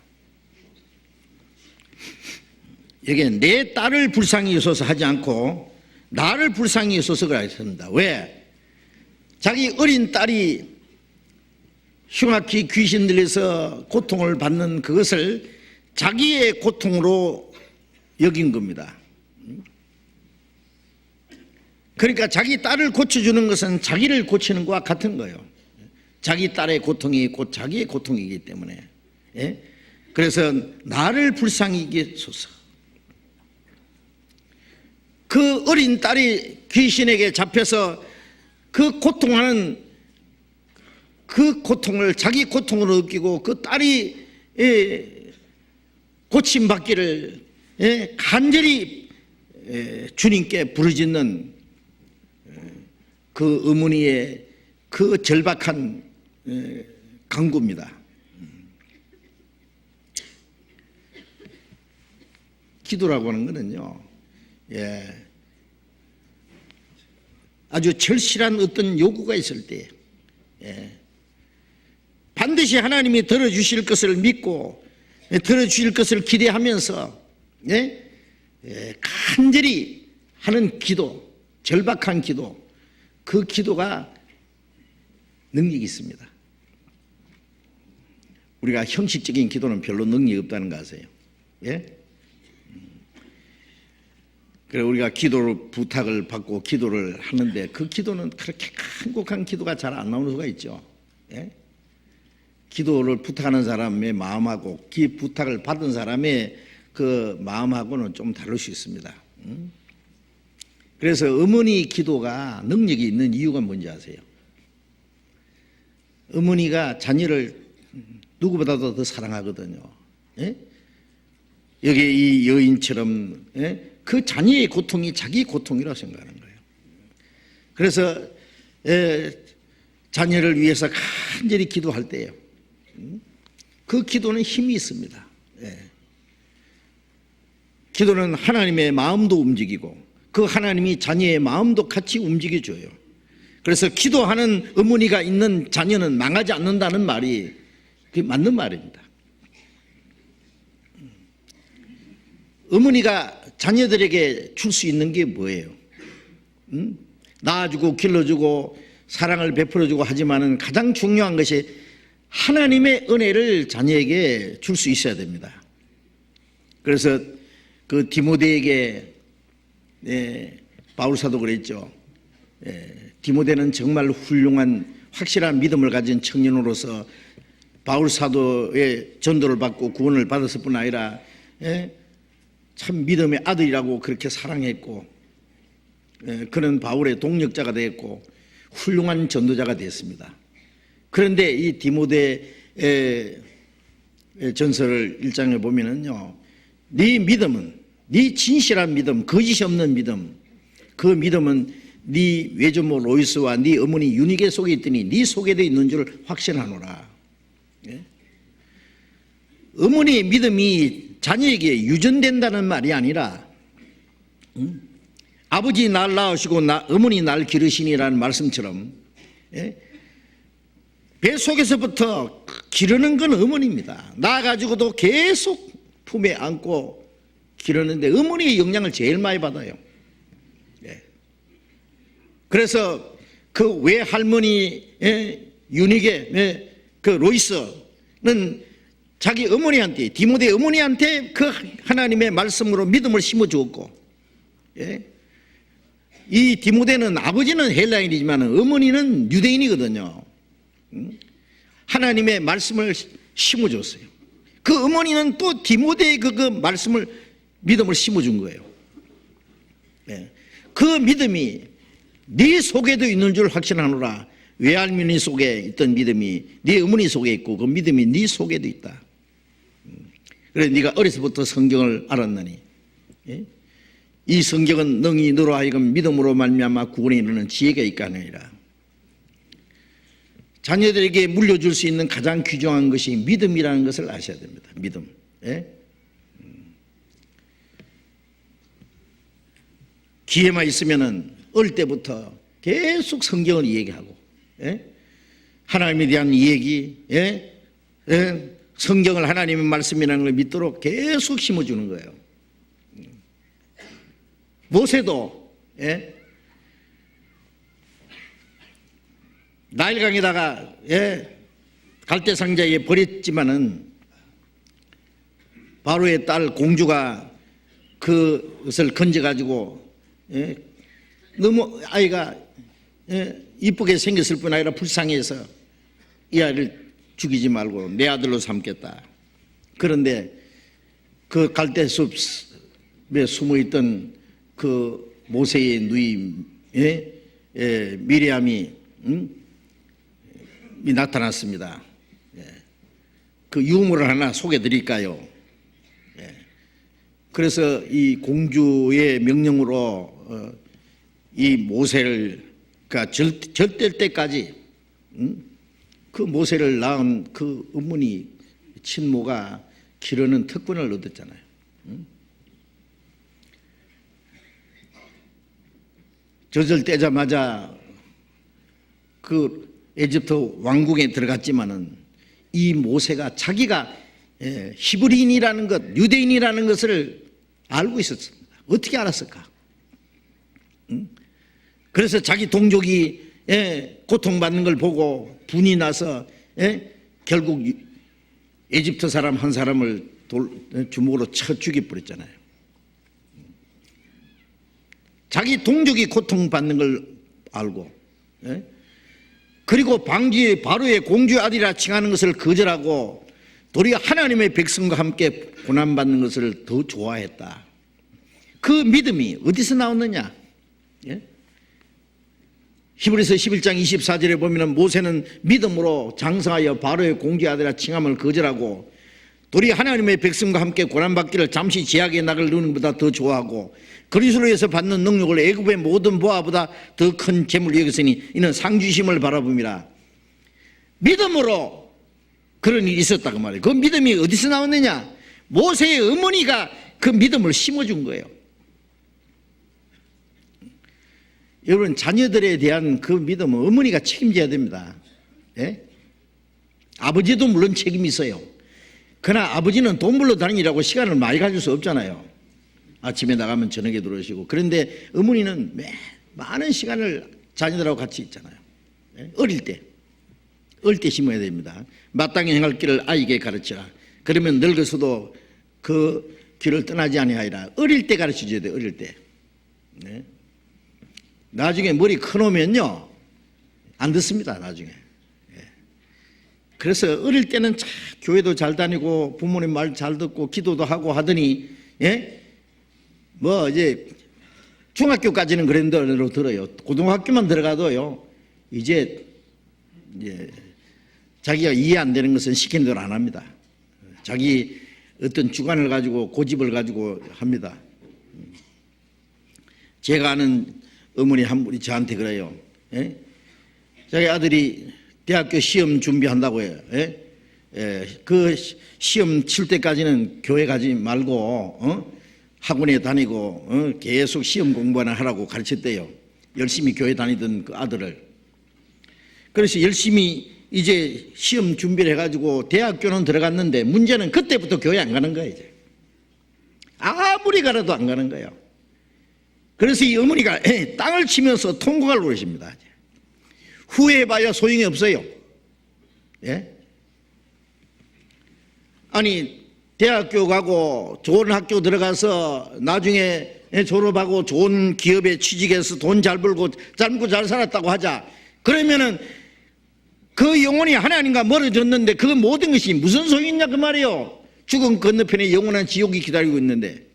여기에 내 딸을 불쌍히 여기소서 하지 않고 나를 불쌍히 여기소서가 했습니다. 왜? 자기 어린 딸이 흉악히 귀신 들려서 고통을 받는 그것을 자기의 고통으로 여긴 겁니다. 그러니까 자기 딸을 고쳐주는 것은 자기를 고치는 것과 같은 거예요. 자기 딸의 고통이 곧 자기의 고통이기 때문에. 예? 그래서 나를 불쌍히 여기소서. 그 어린 딸이 귀신에게 잡혀서 그 고통하는 그 고통을 자기 고통으로 느끼고 그 딸이 고침받기를 간절히 주님께 부르짖는 그 어머니의 그 절박한 간구입니다. 기도라고 하는 것은요, 아주 절실한 어떤 요구가 있을 때 반드시 하나님이 들어주실 것을 믿고 들어주실 것을 기대하면서 간절히 하는 기도, 절박한 기도, 그 기도가 능력이 있습니다. 우리가 형식적인 기도는 별로 능력이 없다는 거 아세요? 그래서 우리가 기도를 부탁을 받고 기도를 하는데 그 기도는 그렇게 간곡한 기도가 잘 안 나오는 수가 있죠. 기도를 부탁하는 사람의 마음하고 그 부탁을 받은 사람의 그 마음하고는 좀 다를 수 있습니다. 그래서 어머니 기도가 능력이 있는 이유가 뭔지 아세요? 어머니가 자녀를 누구보다도 더 사랑하거든요. 여기 이 여인처럼 그 자녀의 고통이 자기 고통이라고 생각하는 거예요. 그래서 자녀를 위해서 간절히 기도할 때요, 그 기도는 힘이 있습니다. 기도는 하나님의 마음도 움직이고 그 하나님이 자녀의 마음도 같이 움직여줘요. 그래서 기도하는 어머니가 있는 자녀는 망하지 않는다는 말이 그게 맞는 말입니다. 어머니가 자녀들에게 줄 수 있는 게 뭐예요? 낳아주고 길러주고 사랑을 베풀어주고 하지만은 가장 중요한 것이 하나님의 은혜를 자녀에게 줄 수 있어야 됩니다. 그래서 그 디모데에게 바울 사도 그랬죠. 디모데는 정말 훌륭한 확실한 믿음을 가진 청년으로서 바울 사도의 전도를 받고 구원을 받았을 뿐 아니라 참 믿음의 아들이라고 그렇게 사랑했고 그는 바울의 동력자가 되었고 훌륭한 전도자가 되었습니다. 그런데 이 디모데 전서를 1장에 보면은요, 네 믿음은, 네 진실한 믿음, 거짓이 없는 믿음, 그 믿음은 네 외조모 로이스와 네 어머니 유니게 속에 있더니 네 속에도 있는 줄 확신하노라. 어머니의 믿음이 자녀에게 유전된다는 말이 아니라 아버지 날 낳으시고 어머니 날 기르시니라는 말씀처럼 배 속에서부터 기르는 건 어머니입니다. 낳아가지고도 계속 품에 안고 기르는데 어머니의 영향을 제일 많이 받아요. 그래서 그 외할머니 유니게 그 로이스는 자기 어머니한테, 디모데 어머니한테 그 하나님의 말씀으로 믿음을 심어주었고, 이 디모데는 아버지는 헬라인이지만 어머니는 유대인이거든요. 하나님의 말씀을 심어줬어요. 그 어머니는 또 디모데의 그 말씀을, 믿음을 심어준 거예요. 그 믿음이 네 속에도 있는 줄 확신하노라. 외할머니 속에 있던 믿음이 네 어머니 속에 있고 그 믿음이 네 속에도 있다. 그래서 네가 어려서부터 성경을 알았느니 이 성경은 능히 너로 하여금 믿음으로 말미암아 구원에 이르는 지혜가 있게 하느니라. 자녀들에게 물려줄 수 있는 가장 귀중한 것이 믿음이라는 것을 아셔야 됩니다. 믿음. 예? 기회만 있으면은 어릴 때부터 계속 성경을 얘기하고, 예? 하나님에 대한 얘기, 예? 예? 성경을 하나님의 말씀이라는 걸 믿도록 계속 심어주는 거예요. 모세도, 예? 나일강에다가, 예? 갈대상자에 버렸지만은 바로의 딸 공주가 그것을 건져가지고, 예? 너무 아이가, 예? 이쁘게 생겼을 뿐 아니라 불쌍해서 이 아이를 죽이지 말고 내 아들로 삼겠다. 그런데 그 갈대숲에 숨어있던 그 모세의 누이, 예? 예? 미리암이 나타났습니다. 예. 그 유물을 하나 소개해 드릴까요? 예. 그래서 이 공주의 명령으로 이 모세를, 그러니까 절될 때까지 그 모세를 낳은 그 어머니 친모가 기르는 특권을 얻었잖아요. 젖을 떼자마자 그 에집트 왕궁에 들어갔지만은 이 모세가 자기가 히브리인이라는 것, 유대인이라는 것을 알고 있었습니다. 어떻게 알았을까? 그래서 자기 동족이 고통받는 걸 보고 분이 나서 결국 에집트 사람 한 사람을 주먹으로 쳐 죽여버렸잖아요. 자기 동족이 고통받는 걸 알고, 그리고 방주의 바로의 공주의 아들이라 칭하는 것을 거절하고 도리어 하나님의 백성과 함께 고난받는 것을 더 좋아했다. 그 믿음이 어디서 나왔느냐? 히브리서 11장 24절에 보면 모세는 믿음으로 장성하여 바로의 공주의 아들이라 칭함을 거절하고 도리어 하나님의 백성과 함께 고난받기를 잠시 제약의 낙을 누는 것보다 더 좋아하고 그리스도에서 받는 능력을 애굽의 모든 보화보다 더 큰 재물로 여겼으니 이는 상주심을 바라봅니다. 믿음으로 그런 일이 있었다고 말해요. 그 믿음이 어디서 나왔느냐? 모세의 어머니가 그 믿음을 심어준 거예요. 여러분, 자녀들에 대한 그 믿음은 어머니가 책임져야 됩니다. 예? 아버지도 물론 책임이 있어요. 그러나 아버지는 돈 벌러 다니라고 시간을 많이 가질 수 없잖아요. 아침에 나가면 저녁에 들어오시고. 그런데 어머니는 많은 시간을 자녀들하고 같이 있잖아요. 예? 어릴 때 심어야 됩니다. 마땅히 행할 길을 아이에게 가르치라. 그러면 늙어서도 그 길을 떠나지 아니하리라. 어릴 때 가르쳐줘야 돼요. 어릴 때. 네? 나중에 머리 커놓으면요 안 듣습니다. 나중에. 예. 그래서 어릴 때는 참 교회도 잘 다니고 부모님 말 잘 듣고 기도도 하고 하더니, 예? 뭐 이제 중학교까지는 그런 대로 들어요. 고등학교만 들어가도요 이제 자기가 이해 안 되는 것은 시키는 대로 안 합니다. 자기 어떤 주관을 가지고 고집을 가지고 합니다. 제가 아는 어머니 한 분이 저한테 그래요. 예? 자기 아들이 대학교 시험 준비한다고 해요. 예? 그 시험 칠 때까지는 교회 가지 말고 학원에 다니고 계속 시험 공부나 하라고 가르쳤대요. 열심히 교회 다니던 그 아들을. 그래서 열심히 이제 시험 준비를 해가지고 대학교는 들어갔는데 문제는 그때부터 교회 안 가는 거예요. 이제. 아무리 가라도 안 가는 거예요. 그래서 이 어머니가 땅을 치면서 통곡을 그러십니다. 후회해봐야 소용이 없어요. 예? 아니 대학교 가고 좋은 학교 들어가서 나중에 졸업하고 좋은 기업에 취직해서 돈 잘 벌고 젊고 잘 살았다고 하자. 그러면은 그 영혼이 하나님과 멀어졌는데 그 모든 것이 무슨 소용이 있냐 그 말이에요. 죽음 건너편에 영원한 지옥이 기다리고 있는데.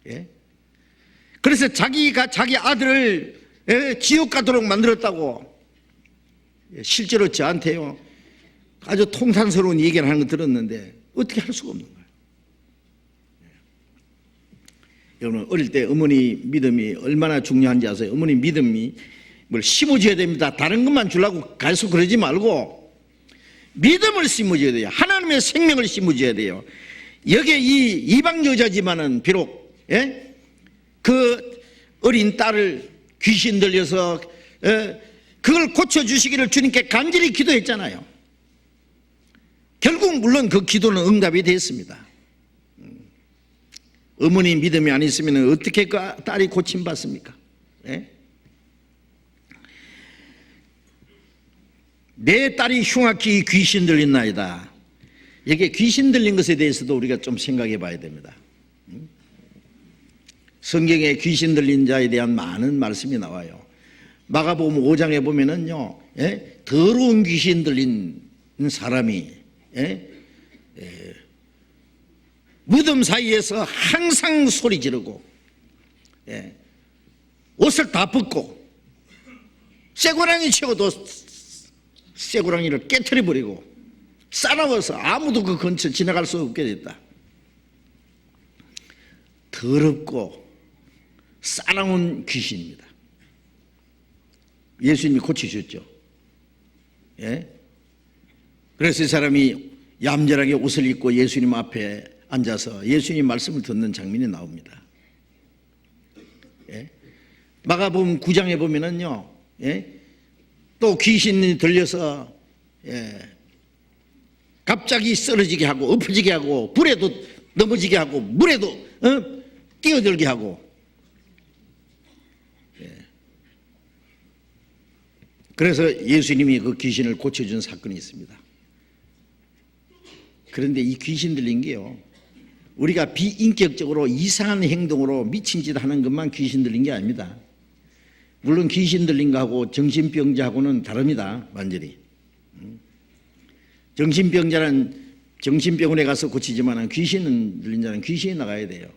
예? 그래서 자기가 자기 아들을 지옥 가도록 만들었다고. 실제로 저한테요 아주 통탄스러운 얘기를 하는 거 들었는데 어떻게 할 수가 없는 거예요. 여러분 어릴 때 어머니 믿음이 얼마나 중요한지 아세요? 어머니 믿음이 뭘 심어줘야 됩니다. 다른 것만 주려고 계속 그러지 말고 믿음을 심어줘야 돼요. 하나님의 생명을 심어줘야 돼요. 여기에 이 이방 여자지만은 비록 그 어린 딸을 귀신 들려서 그걸 고쳐주시기를 주님께 간절히 기도했잖아요. 결국 물론 그 기도는 응답이 됐습니다. 어머니 믿음이 안 있으면 어떻게 그 딸이 고침받습니까? 내 딸이 흉악히 귀신 들린나이다. 이게 귀신 들린 것에 대해서도 우리가 좀 생각해 봐야 됩니다. 성경에 귀신 들린 자에 대한 많은 말씀이 나와요. 마가복음 5장에 보면은요, 더러운 귀신 들린 사람이 무덤 사이에서 항상 소리 지르고 옷을 다 벗고 쇠고랑이 채워도 쇠고랑이를 깨트려 버리고 싸나워서 아무도 그 근처 지나갈 수 없게 됐다. 더럽고 싸나운 귀신입니다. 예수님이 고치셨죠. 그래서 이 사람이 얌전하게 옷을 입고 예수님 앞에 앉아서 예수님 말씀을 듣는 장면이 나옵니다. 마가복음 9장에 보면은요, 또 귀신이 들려서 갑자기 쓰러지게 하고 엎어지게 하고 불에도 넘어지게 하고 물에도 뛰어들게 하고 그래서 예수님이 그 귀신을 고쳐준 사건이 있습니다. 그런데 이 귀신 들린 게요, 우리가 비인격적으로 이상한 행동으로 미친 짓 하는 것만 귀신 들린 게 아닙니다. 물론 귀신 들린 거하고 정신병자하고는 다릅니다. 완전히. 정신병자는 정신병원에 가서 고치지만 귀신 들린 자는 귀신이 나가야 돼요.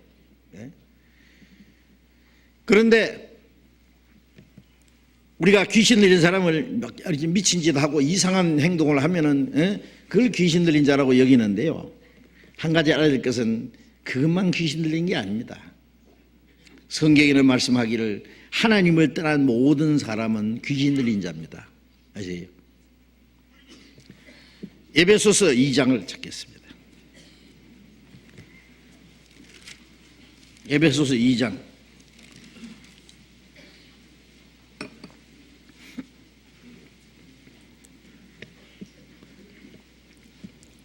그런데 우리가 귀신 들린 사람을 미친 짓 하고 이상한 행동을 하면은 그걸 귀신 들린 자라고 여기는데요, 한 가지 알아야 될 것은 그것만 귀신 들린 게 아닙니다. 성경에는 말씀하기를 하나님을 떠난 모든 사람은 귀신 들린 자입니다. 아세요? 에베소서 2장을 찾겠습니다. 에베소서 2장.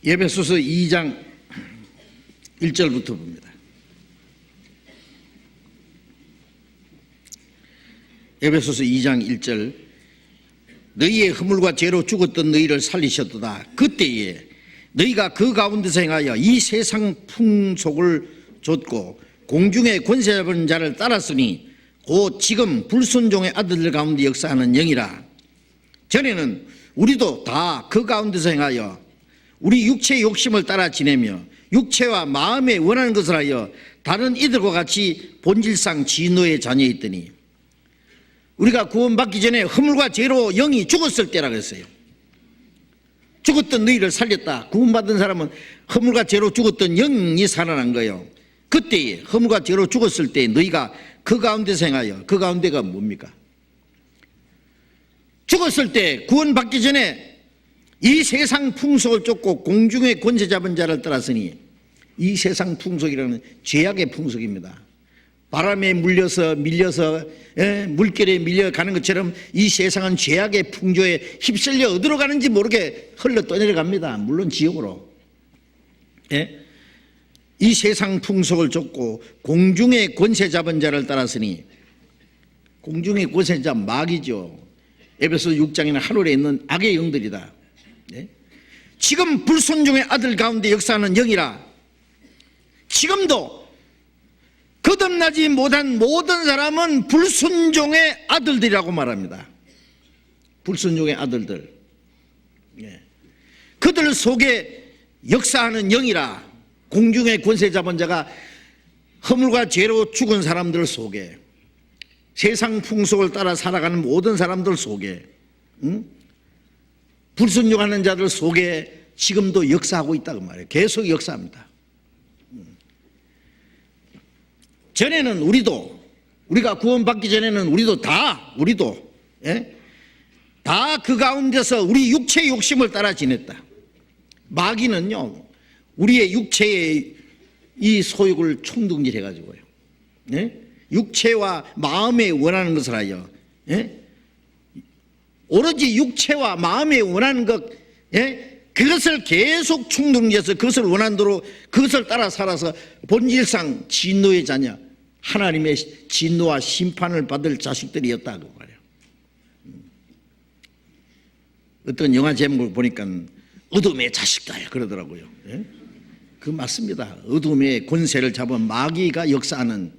에베소서 2장 1절부터 봅니다. 에베소서 2장 1절. 너희의 허물과 죄로 죽었던 너희를 살리셨도다. 그때에 너희가 그 가운데서 행하여 이 세상 풍속을 좇고 공중의 권세 잡은 자를 따랐으니 곧 지금 불순종의 아들들 가운데 역사하는 영이라. 전에는 우리도 다 그 가운데서 행하여 우리 육체의 욕심을 따라 지내며 육체와 마음에 원하는 것을 하여 다른 이들과 같이 본질상 진노의 자녀였더니, 우리가 구원받기 전에 허물과 죄로 영이 죽었을 때라 그랬어요. 죽었던 너희를 살렸다. 구원받은 사람은 허물과 죄로 죽었던 영이 살아난 거예요. 그때에 허물과 죄로 죽었을 때 너희가 그 가운데서 행하여, 그 가운데가 뭡니까? 죽었을 때 구원받기 전에 이 세상 풍속을 쫓고 공중의 권세 잡은 자를 따랐으니, 이 세상 풍속이라는 죄악의 풍속입니다. 바람에 밀려서 물결에 밀려가는 것처럼 이 세상은 죄악의 풍조에 휩쓸려 어디로 가는지 모르게 흘러 떠내려갑니다. 물론 지옥으로. 이 세상 풍속을 쫓고 공중의 권세 잡은 자를 따랐으니, 공중의 권세 잡은 마귀죠. 에베소 6장에는 하늘에 있는 악의 영들이다. 지금 불순종의 아들 가운데 역사하는 영이라. 지금도 거듭나지 못한 모든 사람은 불순종의 아들들이라고 말합니다. 불순종의 아들들. 그들 속에 역사하는 영이라. 공중의 권세 잡은 자가 허물과 죄로 죽은 사람들 속에, 세상 풍속을 따라 살아가는 모든 사람들 속에, 불순종하는 자들 속에 지금도 역사하고 있다고 말해요. 계속 역사합니다. 전에는 우리가 구원받기 전에는 우리도 다 그 가운데서 우리 육체의 욕심을 따라 지냈다. 마귀는요, 우리의 육체의 이 소욕을 총동질해가지고요, 육체와 마음에 원하는 것을 하여, 오로지 육체와 마음에 원하는 것, 그것을 계속 충동해서 그것을 원하는 대로 그것을 따라 살아서 본질상 진노의 자녀, 하나님의 진노와 심판을 받을 자식들이었다고 말해요. 어떤 영화 제목을 보니까 어둠의 자식다 그러더라고요. 그 맞습니다. 어둠의 권세를 잡은 마귀가 역사하는,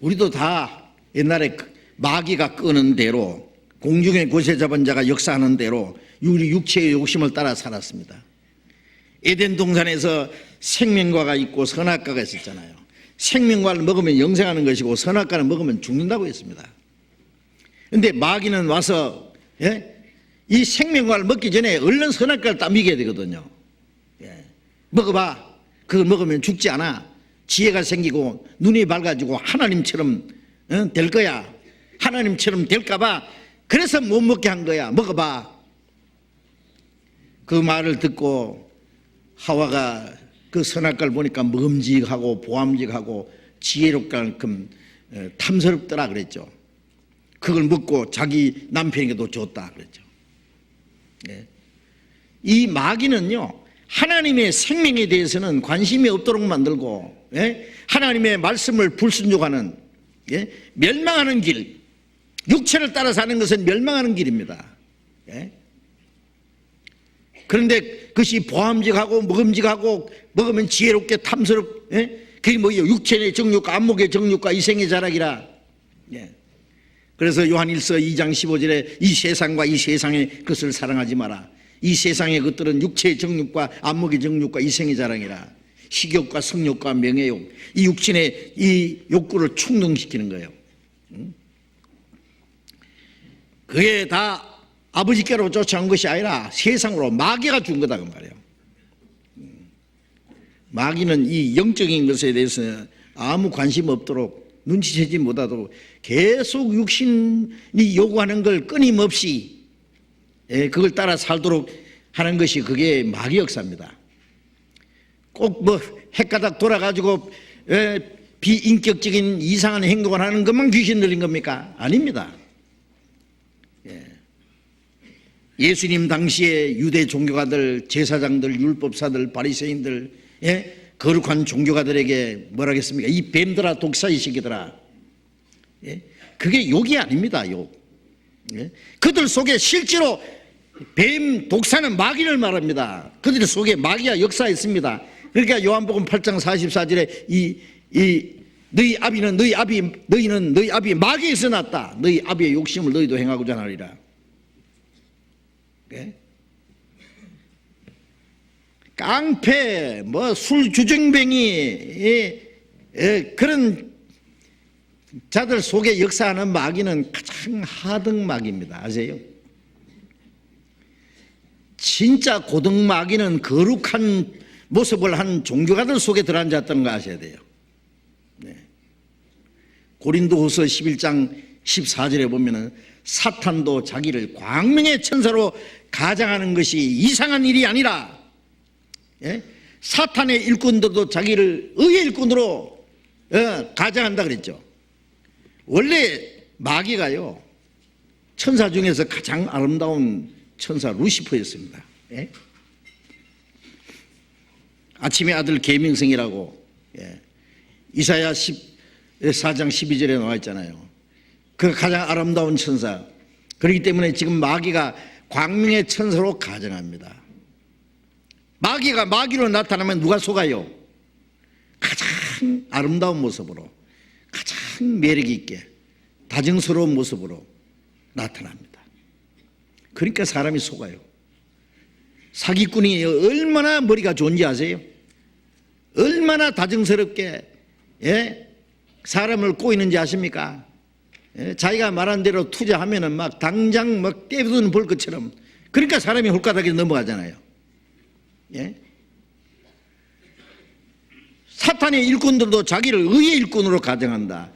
우리도 다 옛날에 마귀가 끄는 대로, 공중의 권세 잡은 자가 역사하는 대로 우리 육체의 욕심을 따라 살았습니다. 에덴 동산에서 생명과가 있고 선악과가 있었잖아요. 생명과를 먹으면 영생하는 것이고 선악과를 먹으면 죽는다고 했습니다. 그런데 마귀는 와서 이 생명과를 먹기 전에 얼른 선악과를 딱 먹여야 되거든요. 먹어봐. 그걸 먹으면 죽지 않아. 지혜가 생기고 눈이 밝아지고 하나님처럼 될 거야. 하나님처럼 될까봐 그래서 못 먹게 한 거야. 먹어봐. 그 말을 듣고 하와가 그 선악과를 보니까 먹음직하고 보암직하고 지혜롭게만큼 탐스럽더라 그랬죠. 그걸 먹고 자기 남편에게도 줬다 그랬죠. 이 마귀는요, 하나님의 생명에 대해서는 관심이 없도록 만들고, 하나님의 말씀을 불순종하는, 멸망하는 길, 육체를 따라 사는 것은 멸망하는 길입니다. 그런데 그것이 보암직하고 먹음직하고 먹으면 지혜롭게 그게 뭐예요? 육체의 정욕과 안목의 정욕과 이생의 자락이라. 그래서 요한일서 2장 15절에 이 세상과 이 세상의 것을 사랑하지 마라. 이 세상의 것들은 육체의 정욕과 안목의 정욕과 이생의 자랑이라. 식욕과 성욕과 명예욕, 이 육신의 이 욕구를 충동시키는 거예요. 그게 다 아버지께로 쫓아온 것이 아니라 세상으로 마귀가 준 거다 그 말이에요. 마귀는 이 영적인 것에 대해서 아무 관심 없도록, 눈치채지 못하도록 계속 육신이 요구하는 걸 끊임없이 그걸 따라 살도록 하는 것이 그게 마귀 역사입니다. 꼭 뭐 헷가닥 돌아가지고 비인격적인 이상한 행동을 하는 것만 귀신 들린 겁니까? 아닙니다. 예수님 당시에 유대 종교가들, 제사장들, 율법사들, 바리새인들, 거룩한 종교가들에게 뭐라 하겠습니까? 이 뱀들아 독사이식이더라. 그게 욕이 아닙니다. 욕. 그들 속에 실제로 뱀 독사는 마귀를 말합니다. 그들 속에 마귀가 역사했습니다. 그러니까 요한복음 8장 44절에 너희는 너희 아비 마귀에서 났다. 너희 아비의 욕심을 너희도 행하고자 하리라. 깡패, 술 주정뱅이, 그런 자들 속에 역사하는 마귀는 가장 하등 마귀입니다. 아세요? 진짜 고등 마귀는 거룩한 모습을 한 종교가들 속에 들어앉았다는 거 아셔야 돼요. 고린도후서 11장 14절에 보면은 사탄도 자기를 광명의 천사로 가장하는 것이 이상한 일이 아니라, 사탄의 일꾼들도 자기를 의의 일꾼으로 가장한다 그랬죠. 원래 마귀가요, 천사 중에서 가장 아름다운 천사 루시퍼였습니다. 아침의 아들 계명성이라고 이사야 4장 12절에 나와 있잖아요. 그 가장 아름다운 천사. 그렇기 때문에 지금 마귀가 광명의 천사로 가정합니다. 마귀가 마귀로 나타나면 누가 속아요? 가장 아름다운 모습으로, 가장 매력 있게 다정스러운 모습으로 나타납니다. 그러니까 사람이 속아요. 사기꾼이 얼마나 머리가 좋은지 아세요? 얼마나 다정스럽게 사람을 꼬이는지 아십니까? 자기가 말한 대로 투자하면은 막 당장 막 떼부는 볼 것처럼. 그러니까 사람이 홀가닥에 넘어가잖아요. 사탄의 일꾼들도 자기를 의의 일꾼으로 가정한다.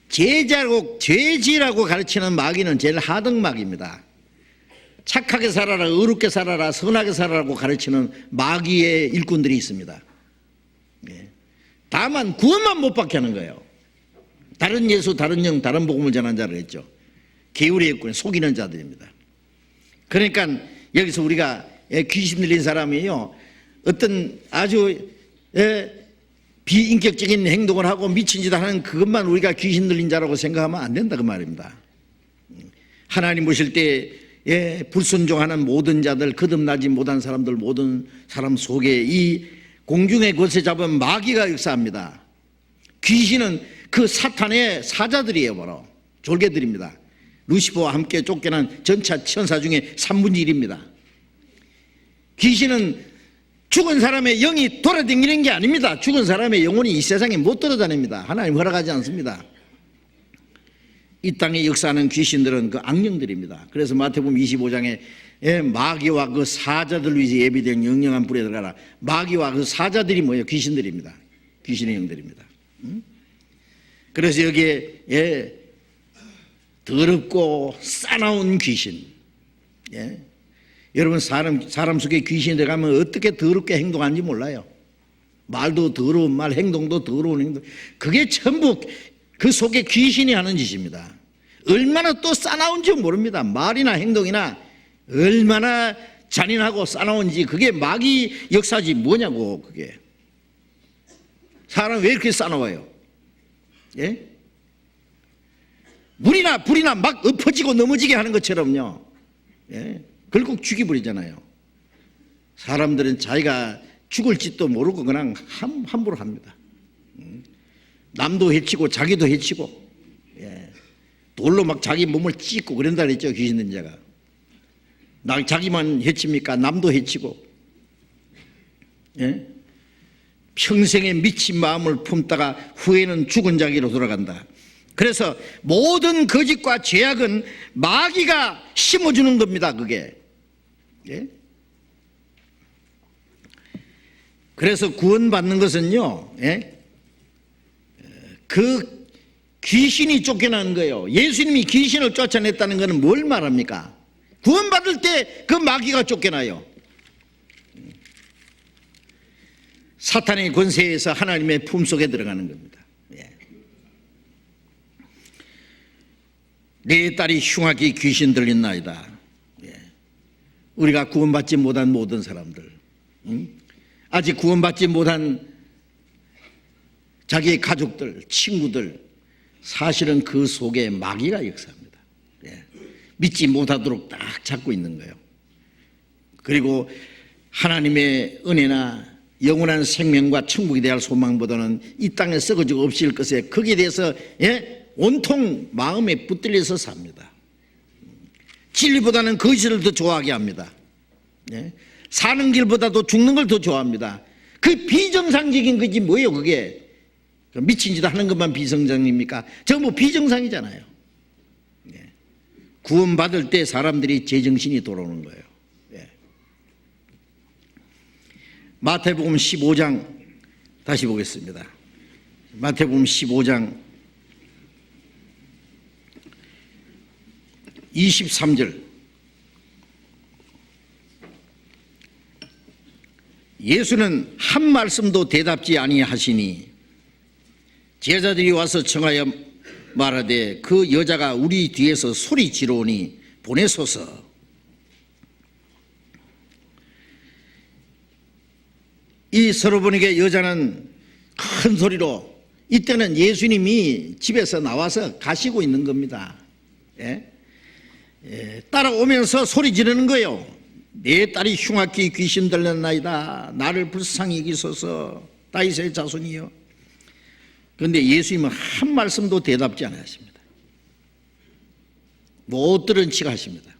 죄지라고 가르치는 마귀는 제일 하등마귀입니다. 착하게 살아라, 의롭게 살아라, 선하게 살아라고 가르치는 마귀의 일꾼들이 있습니다. 다만 구원만 못 받게 하는 거예요. 다른 예수, 다른 영, 다른 복음을 전한 자를 했죠. 게으르의 일꾼, 속이는 자들입니다. 그러니까 여기서 우리가 귀신 들린 사람이요, 어떤 아주 비인격적인 행동을 하고 미친 짓을 하는 그것만 우리가 귀신 들린 자라고 생각하면 안 된다 그 말입니다. 하나님 보실 때 불순종하는 모든 자들, 거듭나지 못한 사람들, 모든 사람 속에 이 공중의 것에 잡은 마귀가 역사합니다. 귀신은 그 사탄의 사자들이에요. 바로 졸개들입니다. 루시퍼와 함께 쫓겨난 전차 천사 중에 3분의 1입니다. 귀신은 죽은 사람의 영이 돌아다니는 게 아닙니다. 죽은 사람의 영혼이 이 세상에 못 돌아다닙니다. 하나님 허락하지 않습니다. 이 땅에 역사하는 귀신들은 그 악령들입니다. 그래서 마태복음 25장에 마귀와 그 사자들 위해서 예비된 영영한 불에 들어가라. 마귀와 그 사자들이 뭐예요? 귀신들입니다. 귀신의 영들입니다. 그래서 여기에 더럽고 싸나운 귀신. 여러분 사람 속에 귀신이 들어가면 어떻게 더럽게 행동하는지 몰라요. 말도 더러운 말, 행동도 더러운 행동. 그게 전부 그 속에 귀신이 하는 짓입니다. 얼마나 또 싸나운지 모릅니다. 말이나 행동이나 얼마나 잔인하고 싸나운지. 그게 마귀 역사지 뭐냐고. 그게 사람 왜 이렇게 싸나워요? 물이나 불이나 막 엎어지고 넘어지게 하는 것처럼요. 결국 죽여버리잖아요. 사람들은 자기가 죽을 짓도 모르고 그냥 함부로 합니다. 남도 해치고 자기도 해치고 돌로 막 자기 몸을 찢고 그런다 그랬죠. 귀신 든 자가. 자기만 해칩니까? 남도 해치고. 평생에 미친 마음을 품다가 후에는 죽은 자기로 돌아간다. 그래서 모든 거짓과 죄악은 마귀가 심어주는 겁니다. 그게. 그래서 구원받는 것은요, 그 귀신이 쫓겨나는 거예요. 예수님이 귀신을 쫓아냈다는 것은 뭘 말합니까? 구원받을 때 그 마귀가 쫓겨나요. 사탄의 권세에서 하나님의 품속에 들어가는 겁니다. 내 딸이 흉하게 귀신 들린나이다. 우리가 구원받지 못한 모든 사람들, 아직 구원받지 못한 자기의 가족들, 친구들, 사실은 그 속에 마귀가 역사합니다. 믿지 못하도록 딱 잡고 있는 거예요. 그리고 하나님의 은혜나 영원한 생명과 천국에 대한 소망보다는 이 땅에 썩어지고 없을 것에 거기에 대해서 온통 마음에 붙들려서 삽니다. 진리보다는 거짓을 더 좋아하게 합니다. 사는 길보다도 죽는 걸 더 좋아합니다. 그 비정상적인 것이 뭐예요? 그게 미친 짓 하는 것만 비정상입니까? 전부 비정상이잖아요. 구원받을 때 사람들이 제정신이 돌아오는 거예요. 마태복음 15장 다시 보겠습니다. 마태복음 15장 23절. 예수는 한 말씀도 대답지 아니하시니 제자들이 와서 청하여 말하되 그 여자가 우리 뒤에서 소리 지르오니 보내소서. 이 서로보니게 여자는 큰 소리로, 이때는 예수님이 집에서 나와서 가시고 있는 겁니다. 따라오면서 소리 지르는 거예요. 내 딸이 흉악히 귀신 들렸나이다. 나를 불쌍히 여기소서. 다윗의 자손이요. 그런데 예수님은 한 말씀도 대답지 않으십니다. 못 들은 척 하십니다.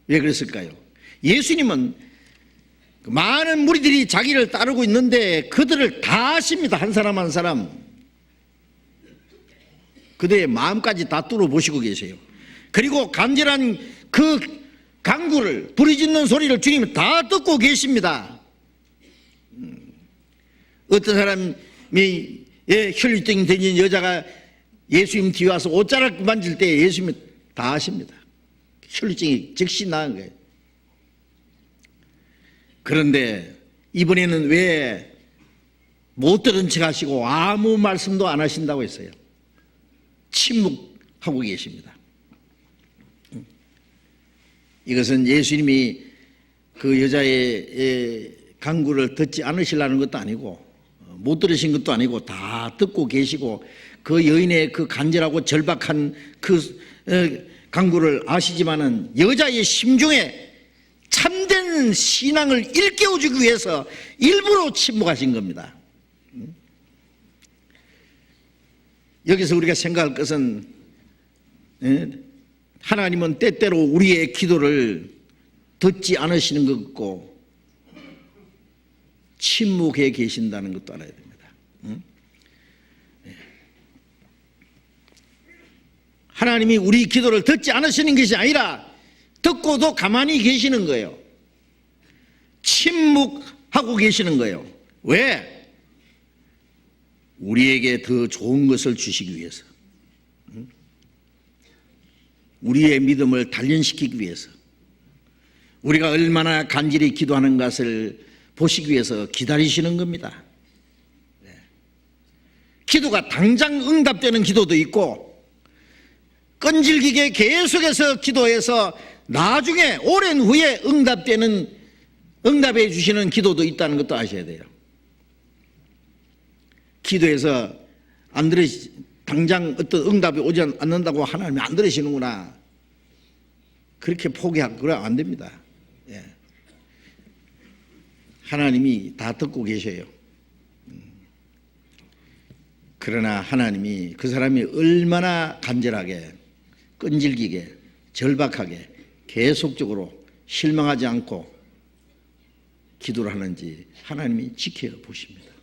왜 그랬을까요? 예수님은 많은 무리들이 자기를 따르고 있는데 그들을 다 아십니다. 한 사람 한 사람. 그들의 마음까지 다 뚫어보시고 계세요. 그리고 간절한 그 간구를, 부르짖는 소리를 주님은 다 듣고 계십니다. 어떤 사람이 혈류증이 되는 여자가 예수님 뒤에 와서 옷자락 만질 때 예수님이 다 아십니다. 혈류증이 즉시 나은 거예요. 그런데 이번에는 왜 못 들은 척 하시고 아무 말씀도 안 하신다고 했어요. 침묵하고 계십니다. 이것은 예수님이 그 여자의 간구를 듣지 않으시려는 것도 아니고 못 들으신 것도 아니고 다 듣고 계시고 그 여인의 그 간절하고 절박한 그 간구를 아시지만은 여자의 심중에 참된 신앙을 일깨워주기 위해서 일부러 침묵하신 겁니다. 여기서 우리가 생각할 것은 하나님은 때때로 우리의 기도를 듣지 않으시는 것 같고 침묵해 계신다는 것도 알아야 됩니다. 하나님이 우리 기도를 듣지 않으시는 것이 아니라 듣고도 가만히 계시는 거예요. 침묵하고 계시는 거예요. 왜? 우리에게 더 좋은 것을 주시기 위해서, 우리의 믿음을 단련시키기 위해서, 우리가 얼마나 간절히 기도하는 것을 보시기 위해서 기다리시는 겁니다. 기도가 당장 응답되는 기도도 있고 끈질기게 계속해서 기도해서 나중에 오랜 후에 응답해 주시는 기도도 있다는 것도 아셔야 돼요. 기도해서 당장 어떤 응답이 오지 않는다고 하나님이 안 들으시는구나, 그렇게 포기하고 그러면 안 됩니다. 하나님이 다 듣고 계셔요. 그러나 하나님이 그 사람이 얼마나 간절하게 끈질기게 절박하게 계속적으로 실망하지 않고 기도를 하는지 하나님이 지켜보십니다.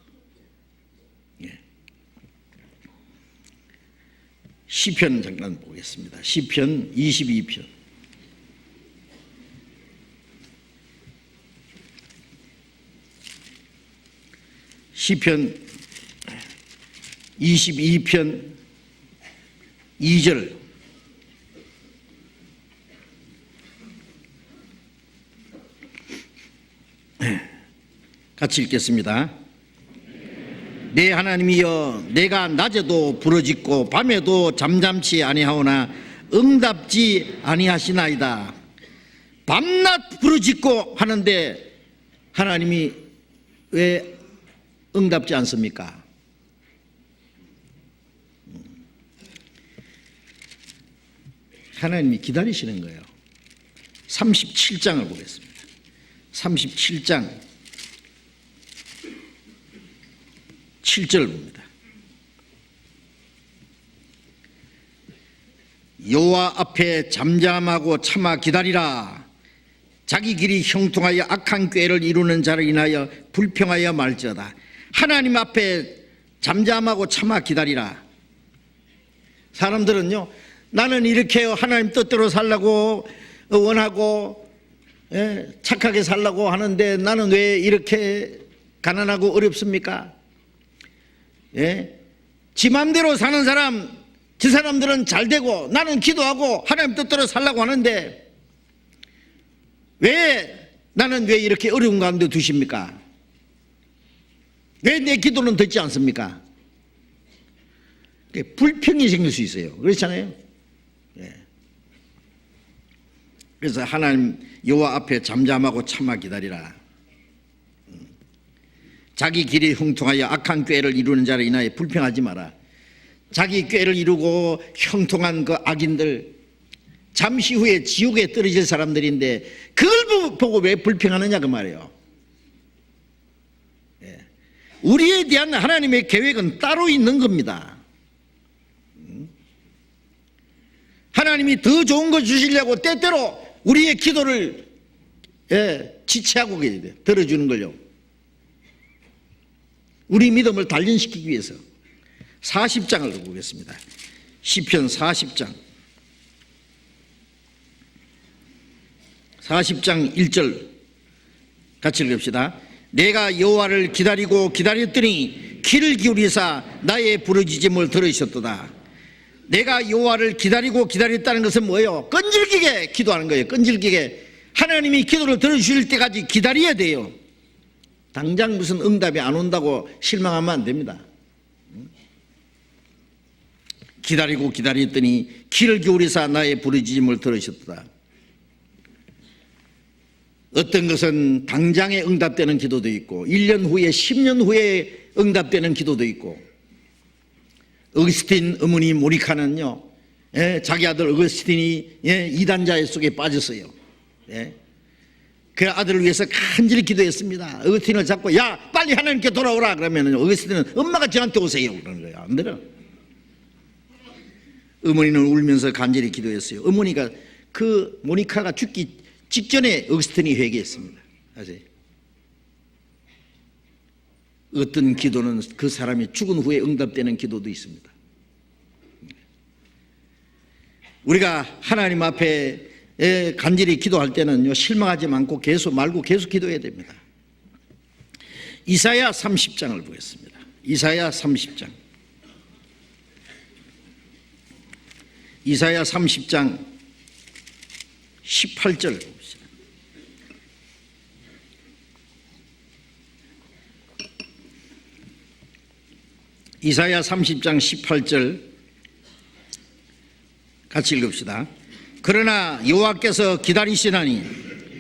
시편 잠깐 보겠습니다. 시편 22편. 시편 22편 2절. 같이 읽겠습니다. 내 하나님이여, 내가 낮에도 부르짖고 밤에도 잠잠치 아니하오나 응답지 아니하시나이다. 밤낮 부르짖고 하는데 하나님이 왜 응답지 않습니까? 하나님이 기다리시는 거예요. 37장을 보겠습니다. 37장 7절 봅니다. 여호와 앞에 잠잠하고 참아 기다리라. 자기 길이 형통하여 악한 꾀를 이루는 자를 인하여 불평하여 말지어다. 하나님 앞에 잠잠하고 참아 기다리라. 사람들은요, 나는 이렇게 하나님 뜻대로 살라고 원하고 착하게 살라고 하는데 나는 왜 이렇게 가난하고 어렵습니까? 지 맘대로 사는 사람, 지 사람들은 잘 되고 나는 기도하고 하나님 뜻대로 살라고 하는데 나는 왜 이렇게 어려운 가운데 두십니까? 왜 내 기도는 듣지 않습니까? 불평이 생길 수 있어요. 그렇잖아요. 그래서 하나님 여호와 앞에 잠잠하고 참아 기다리라. 자기 길이 형통하여 악한 꾀를 이루는 자를 인하여 불평하지 마라. 자기 꾀를 이루고 형통한 그 악인들, 잠시 후에 지옥에 떨어질 사람들인데 그걸 보고 왜 불평하느냐 그 말이에요. 우리에 대한 하나님의 계획은 따로 있는 겁니다. 하나님이 더 좋은 거 주시려고 때때로 우리의 기도를 지체하고 계세요. 들어주는 걸요. 우리 믿음을 단련시키기 위해서. 40장을 보겠습니다. 시편 40장 1절 같이 읽읍시다. 내가 여호와를 기다리고 기다렸더니 귀를 기울이사 나의 부르짖음을 들으셨도다. 내가 여호와를 기다리고 기다렸다는 것은 뭐예요? 끈질기게 기도하는 거예요. 끈질기게 하나님이 기도를 들어주실 때까지 기다려야 돼요. 당장 무슨 응답이 안 온다고 실망하면 안 됩니다. 기다리고 기다렸더니 귀를 기울이사 나의 부르짖음을 들으셨도다. 어떤 것은 당장에 응답되는 기도도 있고 1년 후에 10년 후에 응답되는 기도도 있고, 어거스틴 어머니 모니카는요, 자기 아들 어거스틴이 이단자 속에 빠졌어요. 그 아들을 위해서 간절히 기도했습니다. 어거스틴을 잡고 야 빨리 하나님께 돌아오라 그러면 어거스틴은 엄마가 저한테 오세요 그러는 거예요. 안 들어. 어머니는 울면서 간절히 기도했어요. 어머니가 그 모니카가 죽기 직전에 어거스틴이 회개했습니다. 아세요? 어떤 기도는 그 사람이 죽은 후에 응답되는 기도도 있습니다. 우리가 하나님 앞에 간절히 기도할 때는요, 실망하지 말고 계속 기도해야 됩니다. 이사야 30장을 보겠습니다. 이사야 30장. 이사야 30장 18절 봅시다. 이사야 30장 18절 같이 읽읍시다. 그러나 여호와께서 기다리시나니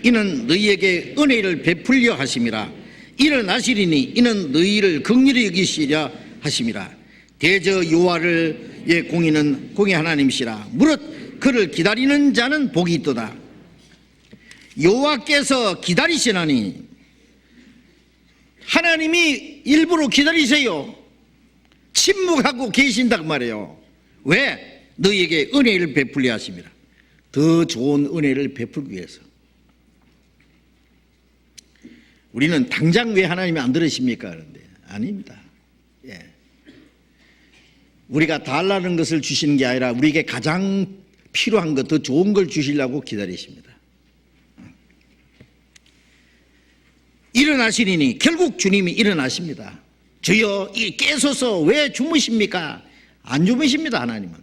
이는 너희에게 은혜를 베풀려 하심이라. 일어나시리니 이는 너희를 긍휼히 여기시려 하심이라. 대저 여호와의 공의는 공의 하나님이시라. 무릇 그를 기다리는 자는 복이 있도다. 여호와께서 기다리시나니 하나님이 일부러 기다리세요. 침묵하고 계신다고 말해요. 왜? 너희에게 은혜를 베풀려 하심이라. 더 좋은 은혜를 베풀기 위해서. 우리는 당장 왜 하나님이 안 들으십니까? 그런데 아닙니다. 우리가 달라는 것을 주시는 게 아니라 우리에게 가장 필요한 것, 더 좋은 걸 주시려고 기다리십니다. 일어나시리니 결국 주님이 일어나십니다. 주여 깨소서 왜 주무십니까? 안 주무십니다. 하나님은.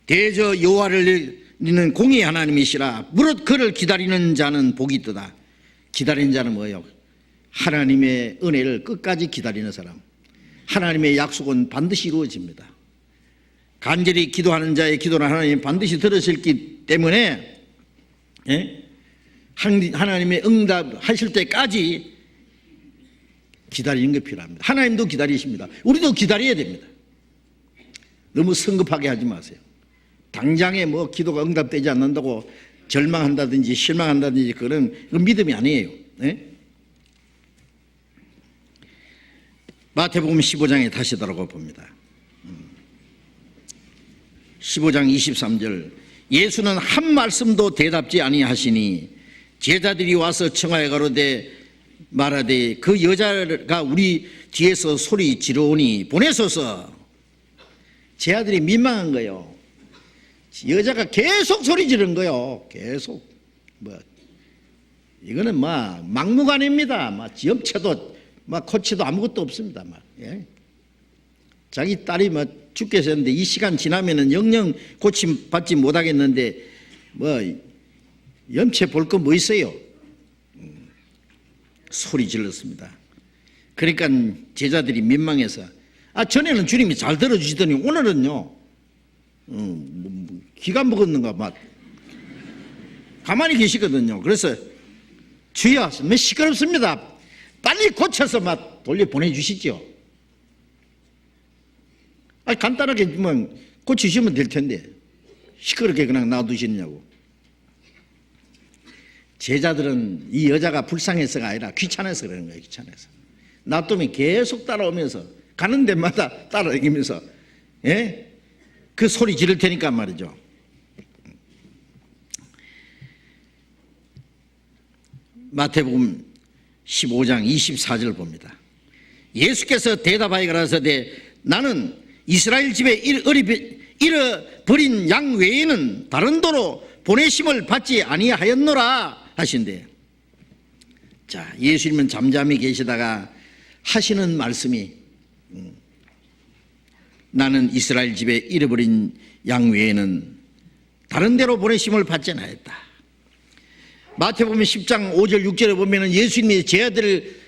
대저 여호와를 는 공의 하나님이시라. 무릇 그를 기다리는 자는 복이 있도다. 기다리는 자는 뭐예요? 하나님의 은혜를 끝까지 기다리는 사람. 하나님의 약속은 반드시 이루어집니다. 간절히 기도하는 자의 기도는 하나님 반드시 들으시기 때문에 하나님의 응답하실 때까지 기다리는 게 필요합니다. 하나님도 기다리십니다. 우리도 기다려야 됩니다. 너무 성급하게 하지 마세요. 당장에 뭐 기도가 응답되지 않는다고 절망한다든지 실망한다든지 그건 믿음이 아니에요. 마태복음 15장에 다시 돌아가 봅니다. 15장 23절. 예수는 한 말씀도 대답지 아니하시니 제자들이 와서 청하여 가로되 말하되 그 여자가 우리 뒤에서 소리 지르오니 보내소서. 제 아들이 민망한 거예요. 여자가 계속 소리 지른 거예요. 계속. 이거는 막무가내입니다. 염체도 코치도 아무것도 없습니다. 자기 딸이 죽게 됐는데 이 시간 지나면은 영영 고침 받지 못하겠는데 염체 볼 거 뭐 있어요? 소리 질렀습니다. 그러니까 제자들이 민망해서 전에는 주님이 잘 들어주시더니 오늘은요 기가 먹었는가 가만히 계시거든요. 그래서 주여 시끄럽습니다. 빨리 고쳐서 돌려보내주시죠. 간단하게 고치시면 될 텐데 시끄럽게 그냥 놔두시느냐고. 제자들은 이 여자가 불쌍해서가 아니라 귀찮아서 그러는 거예요. 귀찮아서. 놔두면 계속 따라오면서 가는 데마다 따라다니면서 그 소리 지를 테니까 말이죠. 마태복음 15장 24절 봅니다. 예수께서 대답하여 가라사대 나는 이스라엘 집에 잃어버린 양 외에는 다른 도로 보내심을 받지 아니하였노라 하신대. 자, 예수님은 잠잠히 계시다가 하시는 말씀이 나는 이스라엘 집에 잃어버린 양 외에는 다른 데로 보내심을 받지 않았다. 마태복음 10장 5절 6절에 보면은 예수님이 제 아들을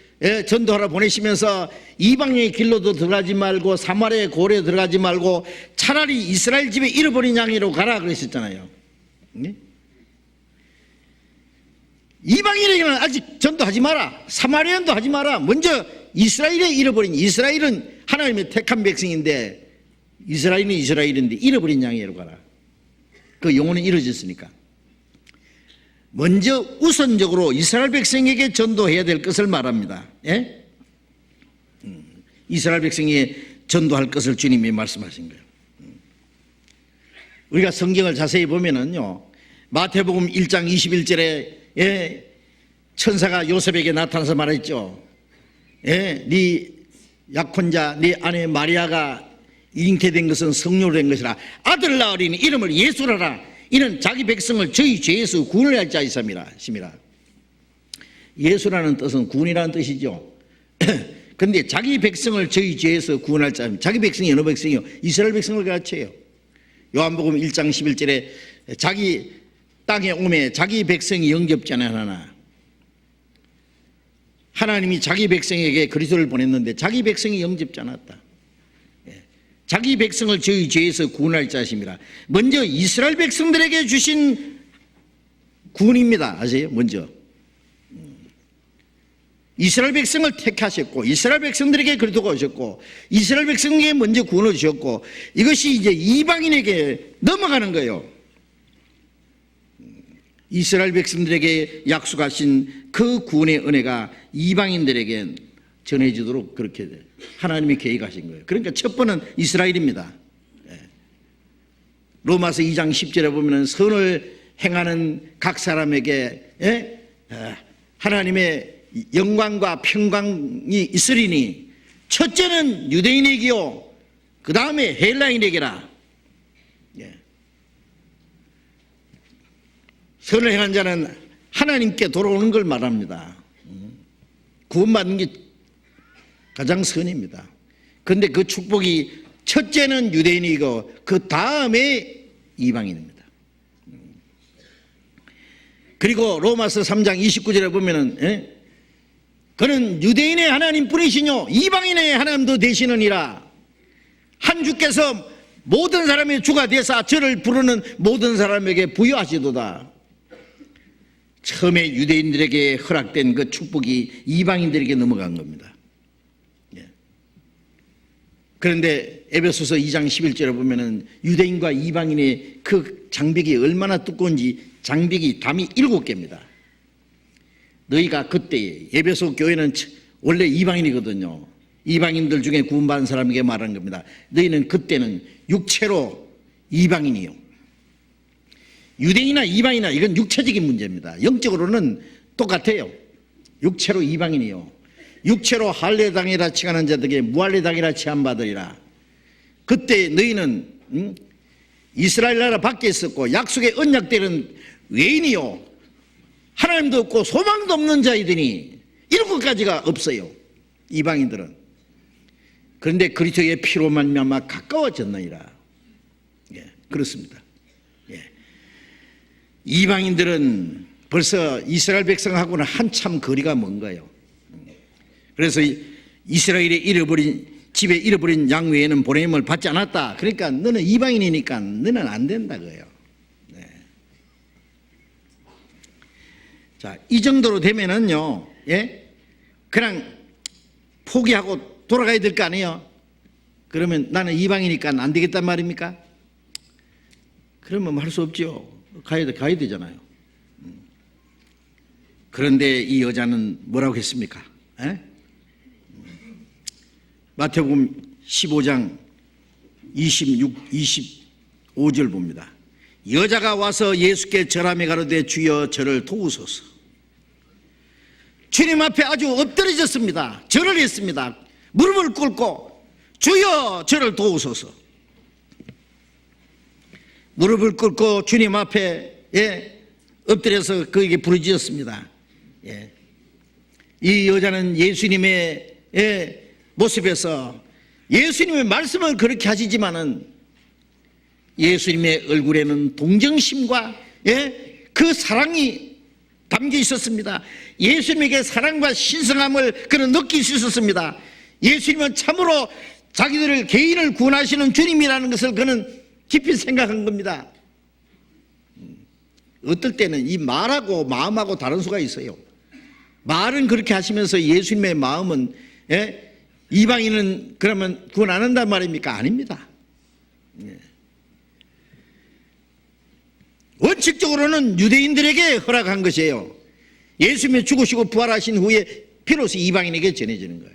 전도하러 보내시면서 이방의 길로도 들어가지 말고 사마리아의 고래에 들어가지 말고 차라리 이스라엘 집에 잃어버린 양으로 가라 그러셨잖아요. 네? 이방인에게는 아직 전도하지 마라. 사마리아인도 하지 마라. 먼저 이스라엘에 잃어버린, 이스라엘은 하나님의 택한 백성인데 이스라엘은 이스라엘인데 잃어버린 양으로 가라. 그 영혼은 잃어졌으니까 먼저 우선적으로 이스라엘 백성에게 전도해야 될 것을 말합니다. 예? 이스라엘 백성에게 전도할 것을 주님이 말씀하신 거예요. 우리가 성경을 자세히 보면은요, 마태복음 1장 21절에 천사가 요셉에게 나타나서 말했죠. 네 약혼자 네 아내 마리아가 잉태된 것은 성령으로 된 것이라. 아들 낳으리니 이름을 예수라라. 이는 자기 백성을 저희 죄에서 구원을 할 자이sam이라. 예수라는 뜻은 구원이라는 뜻이죠. 그런데 자기 백성을 저희 죄에서 구원할 자, 자기 백성이 어느 백성이요? 이스라엘 백성을 가르쳐요. 요한복음 1장 11절에 자기 땅에 오매 자기 백성이 영접지 않았나. 하나님이 자기 백성에게 그리스도를 보냈는데 자기 백성이 영접지 않았다. 자기 백성을 저희 죄에서 구원할 자심이라. 먼저 이스라엘 백성들에게 주신 구원입니다. 아세요? 먼저 이스라엘 백성을 택하셨고 이스라엘 백성들에게 그리스도가 오셨고 이스라엘 백성에게 먼저 구원을 주셨고 이것이 이제 이방인에게 넘어가는 거예요. 이스라엘 백성들에게 약속하신 그 구원의 은혜가 이방인들에게 전해지도록 그렇게 하나님이 계획하신 거예요. 그러니까 첫 번은 이스라엘입니다. 로마서 2장 10절에 보면 선을 행하는 각 사람에게 하나님의 영광과 평강이 있으리니 첫째는 유대인에게요 그 다음에 헬라인에게라. 선을 행한 자는 하나님께 돌아오는 걸 말합니다. 구원받는 게 가장 선입니다. 그런데 그 축복이 첫째는 유대인이고 그 다음에 이방인입니다. 그리고 로마서 3장 29절에 보면은 그는 유대인의 하나님뿐이시뇨 이방인의 하나님도 되시느니라. 한 주께서 모든 사람의 주가 되사 저를 부르는 모든 사람에게 부여하시도다. 처음에 유대인들에게 허락된 그 축복이 이방인들에게 넘어간 겁니다. 그런데 에베소서 2장 11절에 보면은 유대인과 이방인의 그 장벽이 얼마나 두꺼운지 장벽이 담이 7개입니다. 너희가 그때 에베소 교회는 원래 이방인이거든요. 이방인들 중에 구원받은 사람에게 말한 겁니다. 너희는 그때는 육체로 이방인이요. 유대인이나 이방인이나 이건 육체적인 문제입니다. 영적으로는 똑같아요. 육체로 이방인이요. 육체로 할례당이라 칭하는 자들에게 무할례당이라 칭함받으리라. 그때 너희는 이스라엘 나라 밖에 있었고 약속의 언약되는 외인이요 하나님도 없고 소망도 없는 자이더니 이런 것까지가 없어요. 이방인들은. 그런데 그리스도의 피로 말미암아 가까워졌느니라. 그렇습니다. 이방인들은 벌써 이스라엘 백성하고는 한참 거리가 먼 거예요. 그래서 이스라엘의 집에 잃어버린 양 외에는 보냄을 받지 않았다. 그러니까 너는 이방인이니까 너는 안 된다 그래요. 자, 이 정도로 되면은요, 그냥 포기하고 돌아가야 될 거 아니에요. 그러면 나는 이방이니까 안 되겠단 말입니까? 그러면 할 수 없죠. 가야 되잖아요. 그런데 이 여자는 뭐라고 했습니까? 마태복음 15장 25절 봅니다. 여자가 와서 예수께 절하며 가로되 주여 저를 도우소서. 주님 앞에 아주 엎드려졌습니다. 절을 했습니다. 무릎을 꿇고 주여 저를 도우소서. 무릎을 꿇고 주님 앞에 엎드려서 그에게 부르짖었습니다. 예. 이 여자는 예수님의 모습에서 예수님의 말씀을 그렇게 하시지만은 예수님의 얼굴에는 동정심과 그 사랑이 담겨 있었습니다. 예수님에게 사랑과 신성함을 그는 느낄 수 있었습니다. 예수님은 참으로 자기들을 개인을 구원하시는 주님이라는 것을 그는 깊이 생각한 겁니다. 어떨 때는 이 말하고 마음하고 다른 수가 있어요. 말은 그렇게 하시면서 예수님의 마음은 이방인은 그러면 구원 안 한단 말입니까? 아닙니다. 원칙적으로는 유대인들에게 허락한 것이에요. 예수님이 죽으시고 부활하신 후에 비로소 이방인에게 전해지는 거예요.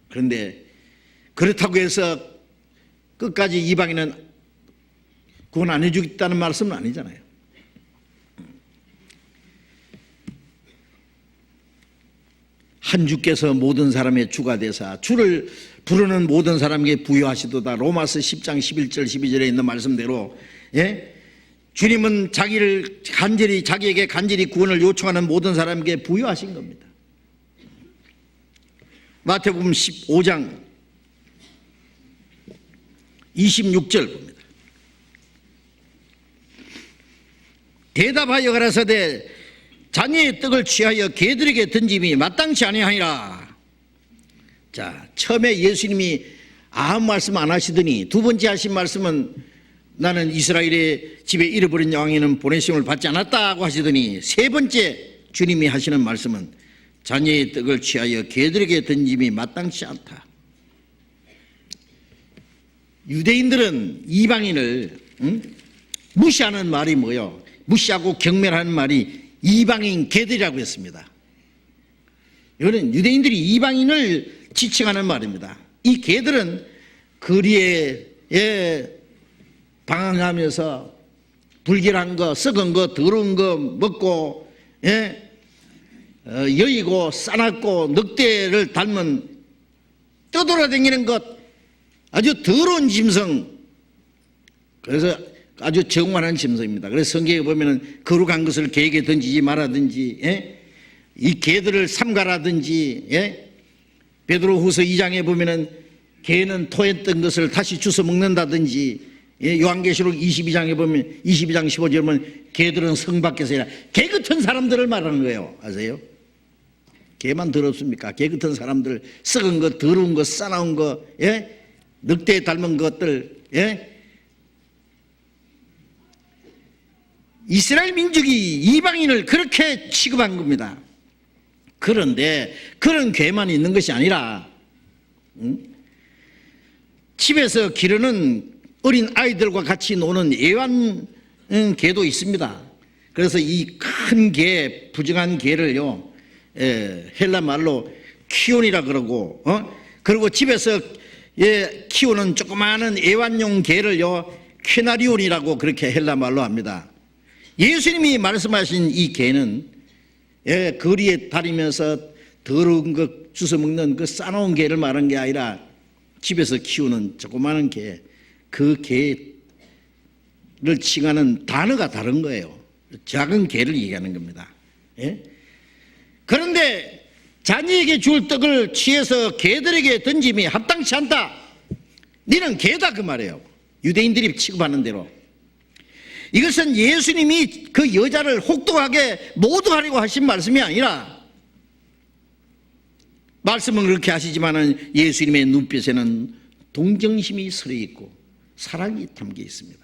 그런데 그렇다고 해서 끝까지 이방인은 구원 안 해주겠다는 말씀은 아니잖아요. 한 주께서 모든 사람의 주가 되사 주를 부르는 모든 사람에게 부여하시도다. 로마서 10장 11절 12절에 있는 말씀대로 주님은 자기에게 간절히 구원을 요청하는 모든 사람에게 부여하신 겁니다. 마태복음 15장 26절 봅니다. 대답하여 가라사대 자녀의 떡을 취하여 개들에게 던짐이 마땅치 아니하니라. 자, 처음에 예수님이 아무 말씀 안 하시더니 두 번째 하신 말씀은 나는 이스라엘의 집에 잃어버린 양에는 보내심을 받지 않았다고 하시더니 세 번째 주님이 하시는 말씀은 자녀의 떡을 취하여 개들에게 던짐이 마땅치 않다. 유대인들은 이방인을 무시하는 말이 뭐예요? 무시하고 경멸하는 말이 이방인 개들이라고 했습니다. 이거는 유대인들이 이방인을 지칭하는 말입니다. 이 개들은 거리에 방황하면서 불길한 거, 썩은 거, 더러운 거 먹고 여의고 싸납고 늑대를 닮은 떠돌아다니는 것, 아주 더러운 짐승, 그래서 아주 정관한 짐승입니다. 그래서 성경에 보면은 거룩한 것을 개에게 던지지 말라든지 이 개들을 삼가라든지 베드로후서 2장에 보면은 개는 토했던 것을 다시 주워 먹는다든지 요한계시록 22장에 보면 22장 15절에 보면 개들은 성 밖에서 일하 개 같은 사람들을 말하는 거예요. 아세요? 개만 더럽습니까? 개 같은 사람들, 썩은 것, 더러운 것, 싸나운 것, 늑대에 닮은 것들, 이스라엘 민족이 이방인을 그렇게 취급한 겁니다. 그런데 그런 괴만 있는 것이 아니라 집에서 기르는 어린 아이들과 같이 노는 애완 개도 있습니다. 그래서 이 큰 개, 부정한 개를요 헬라 말로 키온이라 그러고 그리고 집에서 키우는 조그마한 애완용 개를요 퀴나리온이라고 그렇게 헬라 말로 합니다. 예수님이 말씀하신 이 개는 거리에 다니면서 더러운 것 주워 먹는 그 싸놓은 개를 말한 게 아니라 집에서 키우는 조그마한 개, 그 개를 칭하는 단어가 다른 거예요. 작은 개를 얘기하는 겁니다. 그런데 자녀에게 줄 떡을 취해서 개들에게 던짐이 합당치 않다. 너는 개다 그 말이에요. 유대인들이 취급하는 대로. 이것은 예수님이 그 여자를 혹독하게 모독하려고 하신 말씀이 아니라, 말씀은 그렇게 하시지만은 예수님의 눈빛에는 동정심이 서려 있고 사랑이 담겨 있습니다.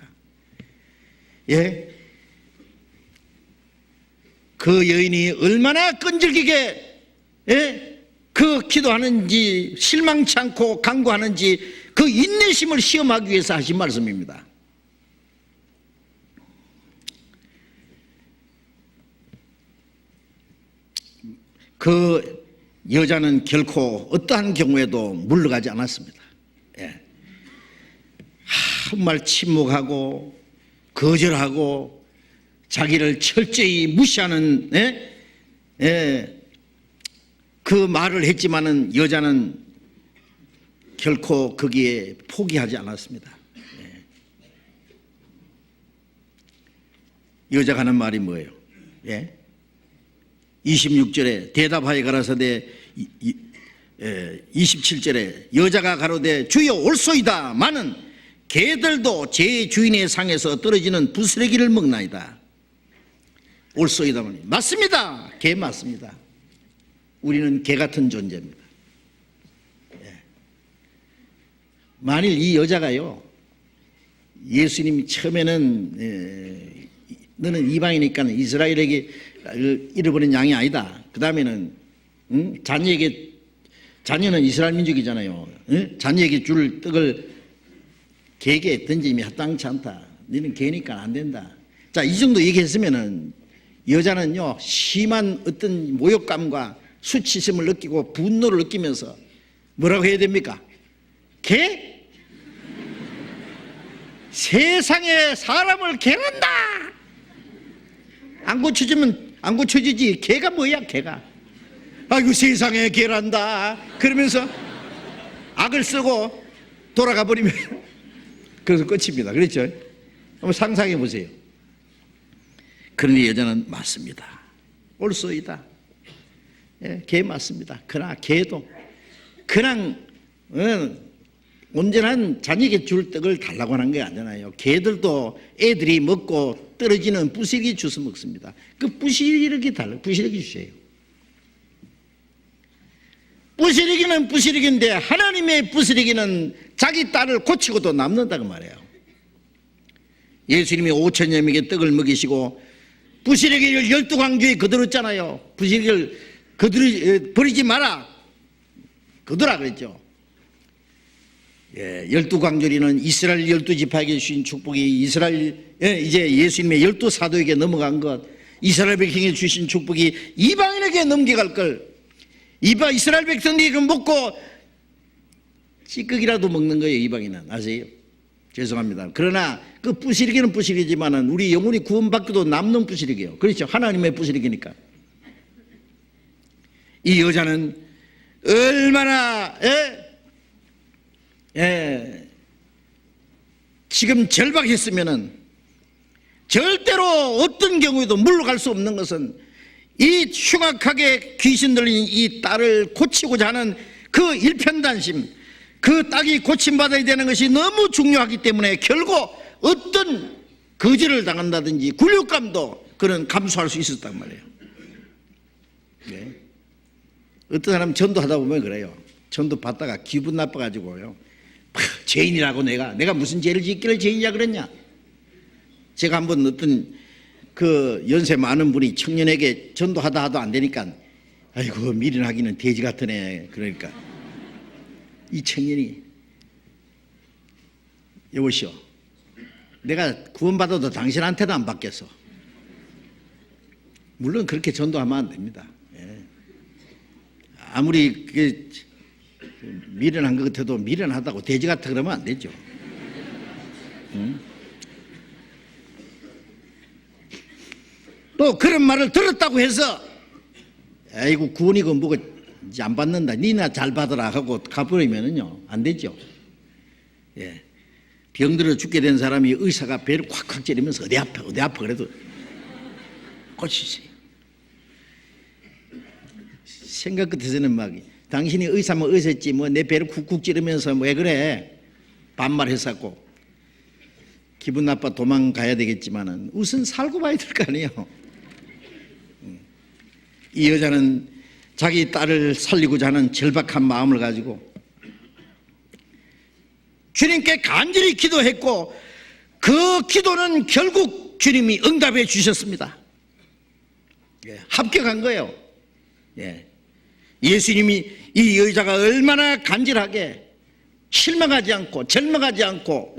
그 여인이 얼마나 끈질기게 그 기도하는지, 실망치 않고 간구하는지 그 인내심을 시험하기 위해서 하신 말씀입니다. 그 여자는 결코 어떠한 경우에도 물러가지 않았습니다. 정말 침묵하고 거절하고 자기를 철저히 무시하는 그 말을 했지만은 여자는 결코 거기에 포기하지 않았습니다. 여자가 하는 말이 뭐예요? 예? 26절에 대답하여 가라사대 27절에 여자가 가로되 주여 옳소이다 마는 개들도 제 주인의 상에서 떨어지는 부스러기를 먹나이다. 옳소이다 마니 맞습니다. 개 맞습니다. 우리는 개 같은 존재입니다. 예. 만일 이 여자가요 예수님이 처음에는 너는 이방이니까 이스라엘에게 잃어버린 양이 아니다. 그 다음에는 자녀는 이스라엘 민족이잖아요. 자녀에게 줄 떡을 개에게 던짐이 합당치 않다. 너는 개니까 안 된다. 자, 이 정도 얘기했으면은 여자는요 심한 어떤 모욕감과 수치심을 느끼고 분노를 느끼면서 뭐라고 해야 됩니까? 개? 세상에 사람을 개란다. 안 고쳐지지. 개가 뭐야, 개가. 아이고 세상에 개란다. 그러면서 악을 쓰고 돌아가 버리면 그래서 끝입니다. 그렇죠? 한번 상상해 보세요. 그러니 여자는 맞습니다. 옳소이다. 예, 개 맞습니다. 그러나 개도 그냥 온전한 자녀에게 줄 떡을 달라고 하는 게 아니잖아요. 개들도 애들이 먹고 떨어지는 부스러기 주워 먹습니다. 그 부스러기 주세요. 부스러기는 부스러기인데 하나님의 부스러기는 자기 딸을 고치고도 남는다고 말해요. 예수님이 5천여 명에게 떡을 먹이시고 부스러기를 12광주에 거두었잖아요. 부스러기를 버리지 마라. 거두라 그랬죠. 예, 12광절이는 이스라엘 12지파에게 주신 축복이 이제 예수님의 12사도에게 넘어간 것, 이스라엘 백성에게 주신 축복이 이방인에게 넘겨갈 걸, 이스라엘 백성들이 먹고 찌꺼기라도 먹는 거예요. 이방인은 아세요? 죄송합니다. 그러나 그 부스러기는 부스러기지만은 우리 영혼이 구원받기도 남는 부스러기예요. 그렇죠? 하나님의 부스러기니까. 이 여자는 얼마나 지금 절박했으면은 절대로 어떤 경우에도 물러갈 수 없는 것은 이 흉악하게 귀신 들린 이 딸을 고치고자 하는 그 일편단심, 그 딸이 고침받아야 되는 것이 너무 중요하기 때문에 결국 어떤 거절을 당한다든지 굴욕감도 그는 감수할 수 있었단 말이에요. 네. 어떤 사람 전도하다 보면 그래요. 전도 받다가 기분 나빠가지고요. 죄인이라고 내가 무슨 죄를 짓기를 죄인이라 그랬냐. 제가 한번 어떤 그 연세 많은 분이 청년에게 전도하다 하도 안 되니까 아이고 미련하기는 돼지 같은 애. 그러니까 이 청년이 여보시오, 내가 구원받아도 당신한테도 안 받겠어. 물론 그렇게 전도하면 안 됩니다. 예. 아무리 미련한 것 같아도 미련하다고 돼지 같아 그러면 안 되죠. 또 그런 말을 들었다고 해서 아이고 구원이고 뭐고 이제 안 받는다, 니나 잘 받으라 하고 가버리면은요 안 되죠. 예. 병들어 죽게 된 사람이 의사가 배를 콱콱 찌르면서 어디 아파 그래도 고치세요. 생각 끝에서는 막 당신이 의사면 의사였지 뭐 내 배를 쿡쿡 찌르면서 왜 그래 반말했었고 기분 나빠 도망가야 되겠지만은 우선 살고 봐야 될 거 아니에요. 이 여자는 자기 딸을 살리고자 하는 절박한 마음을 가지고 주님께 간절히 기도했고 그 기도는 결국 주님이 응답해 주셨습니다. 예, 합격한 거예요. 예. 예수님이 이 여자가 얼마나 간절하게 실망하지 않고 절망하지 않고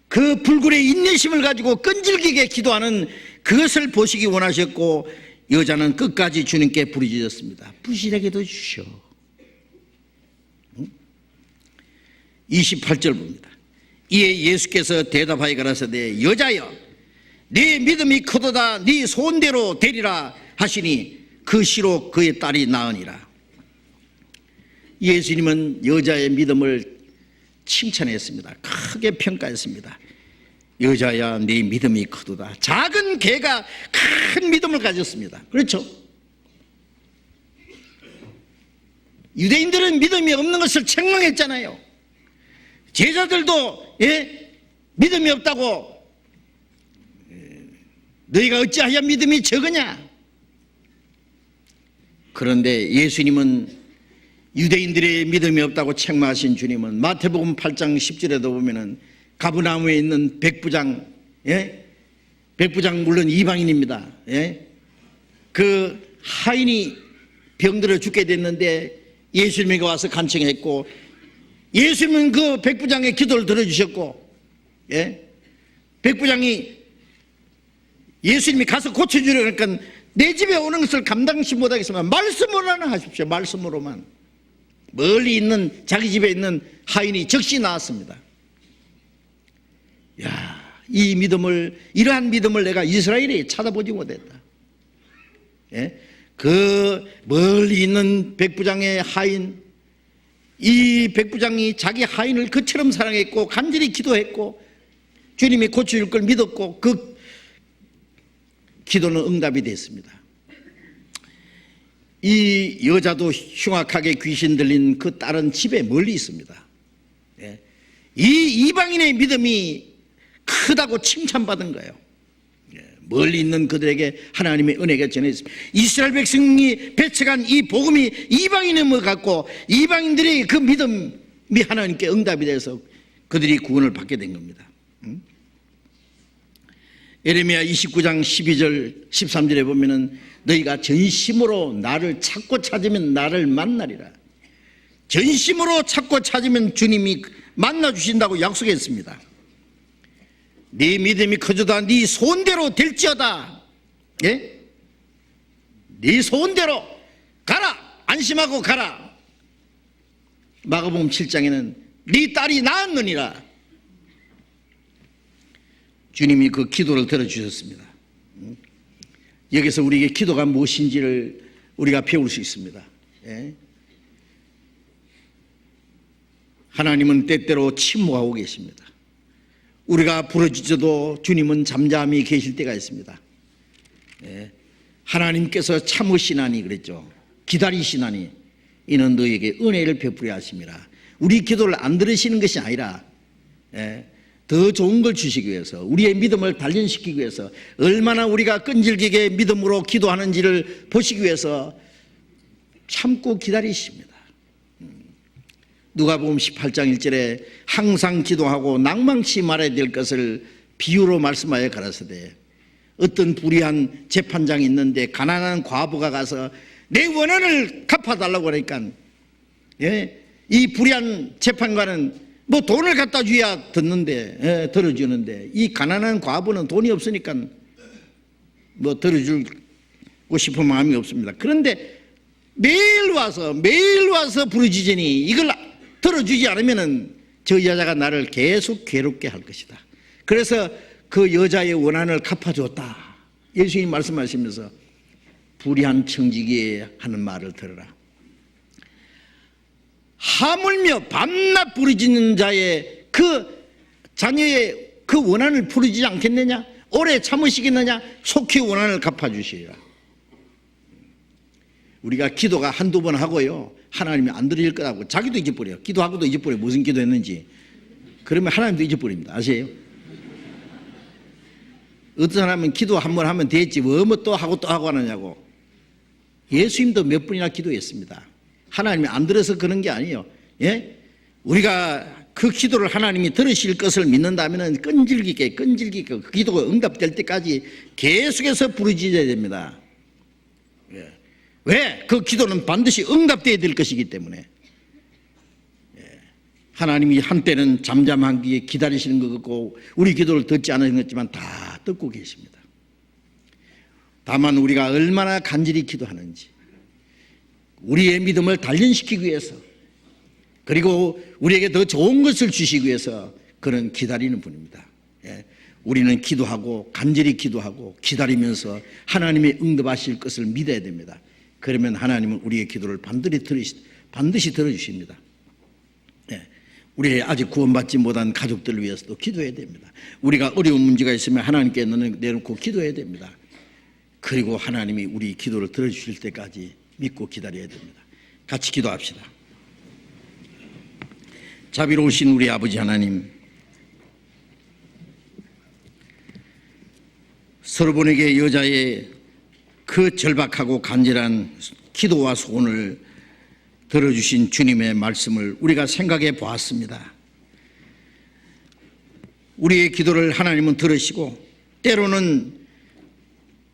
그 불굴의 인내심을 가지고 끈질기게 기도하는 그것을 보시기 원하셨고 여자는 끝까지 주님께 부르짖었습니다. 부실에게도 주시오. 28절 봅니다. 이에 예수께서 대답하여 가라사대 여자여 네 믿음이 크도다 네 소원대로 되리라 하시니 그 시로 그의 딸이 나으니라. 예수님은 여자의 믿음을 칭찬했습니다. 크게 평가했습니다. 여자야 네 믿음이 크도다. 작은 개가 큰 믿음을 가졌습니다. 그렇죠? 유대인들은 믿음이 없는 것을 책망했잖아요. 제자들도 믿음이 없다고, 너희가 어찌하여 믿음이 적으냐. 그런데 예수님은, 유대인들의 믿음이 없다고 책망하신 주님은 마태복음 8장 10절에도 보면은 가브나움에 있는 백부장, 백부장 물론 이방인입니다. 그 하인이 병들어 죽게 됐는데 예수님에게 와서 간청했고, 예수님은 그 백부장의 기도를 들어주셨고, 백부장이 예수님이 가서 고쳐주려 그러니까 내 집에 오는 것을 감당치 못하겠으면 말씀으로만 하십시오. 말씀으로만. 멀리 있는 자기 집에 있는 하인이 즉시 나왔습니다. 야, 이 믿음을, 이러한 믿음을 내가 이스라엘에 찾아보지 못했다. 그 멀리 있는 백부장의 하인, 이 백부장이 자기 하인을 그처럼 사랑했고 간절히 기도했고 주님이 고쳐줄 걸 믿었고 그 기도는 응답이 됐습니다. 이 여자도 흉악하게 귀신 들린 그 딸은 집에 멀리 있습니다. 이 이방인의 믿음이 크다고 칭찬받은 거예요. 멀리 있는 그들에게 하나님의 은혜가 전해졌습니다. 이스라엘 백성이 배척한 이 복음이 이방인임을 갖고 이방인들의 그 믿음이 하나님께 응답이 돼서 그들이 구원을 받게 된 겁니다. 예레미야 29장 12절 13절에 보면은 너희가 전심으로 나를 찾고 찾으면 나를 만나리라. 전심으로 찾고 찾으면 주님이 만나 주신다고 약속했습니다. 네 믿음이 커져다 네 소원대로 될지어다. 네 소원대로 가라. 안심하고 가라. 마가복음 7장에는 네 딸이 낳았느니라. 주님이 그 기도를 들어주셨습니다. 여기서 우리에게 기도가 무엇인지를 우리가 배울 수 있습니다. 하나님은 때때로 침묵하고 계십니다. 우리가 부르짖어도 주님은 잠잠히 계실 때가 있습니다. 하나님께서 참으시나니 그랬죠. 기다리시나니 이는 너에게 은혜를 베풀어 하심이라. 우리 기도를 안 들으시는 것이 아니라 더 좋은 걸 주시기 위해서, 우리의 믿음을 단련시키기 위해서, 얼마나 우리가 끈질기게 믿음으로 기도하는지를 보시기 위해서 참고 기다리십니다. 누가복음 18장 1절에 항상 기도하고 낭망치 말아야 될 것을 비유로 말씀하여 가라사대, 어떤 불의한 재판장이 있는데 가난한 과부가 가서 내 원한을 갚아달라고 하니까 이 불의한 재판관은 뭐 돈을 갖다 줘야 듣는데, 들어주는데 이 가난한 과부는 돈이 없으니까 뭐 들어주고 싶은 마음이 없습니다. 그런데 매일 와서 부르짖으니 이걸 들어주지 않으면은 저 여자가 나를 계속 괴롭게 할 것이다. 그래서 그 여자의 원한을 갚아줬다. 예수님 말씀하시면서 불의한 청지기에 하는 말을 들으라. 하물며 밤낮 부르짖는 자의 그 자녀의 그 원한을 풀어주지 않겠느냐? 오래 참으시겠느냐? 속히 원한을 갚아주시리라. 우리가 기도가 한두 번 하고요, 하나님이 안 들으실 거라고 자기도 잊어버려요. 기도하고도 잊어버려요. 무슨 기도했는지. 그러면 하나님도 잊어버립니다. 아세요? 어떤 사람은 기도 한 번 하면 됐지 뭐 또 하고 하느냐고. 예수님도 몇 번이나 기도했습니다. 하나님이 안 들어서 그런 게 아니에요. 우리가 그 기도를 하나님이 들으실 것을 믿는다면 끈질기게 그 기도가 응답될 때까지 계속해서 부르짖어야 됩니다. 왜? 그 기도는 반드시 응답돼야 될 것이기 때문에. 하나님이 한때는 잠잠한 뒤에 기다리시는 것 같고 우리 기도를 듣지 않은 것 같지만 다 듣고 계십니다. 다만 우리가 얼마나 간절히 기도하는지, 우리의 믿음을 단련시키기 위해서, 그리고 우리에게 더 좋은 것을 주시기 위해서 그는 기다리는 분입니다. 우리는 기도하고 간절히 기도하고 기다리면서 하나님의 응답하실 것을 믿어야 됩니다. 그러면 하나님은 우리의 기도를 반드시 들어주십니다. 우리 아직 구원받지 못한 가족들을 위해서도 기도해야 됩니다. 우리가 어려운 문제가 있으면 하나님께 내놓고 기도해야 됩니다. 그리고 하나님이 우리 기도를 들어주실 때까지 믿고 기다려야 됩니다. 같이 기도합시다. 자비로우신 우리 아버지 하나님, 서로본에게 여자의 그 절박하고 간절한 기도와 소원을 들어주신 주님의 말씀을 우리가 생각해 보았습니다. 우리의 기도를 하나님은 들으시고 때로는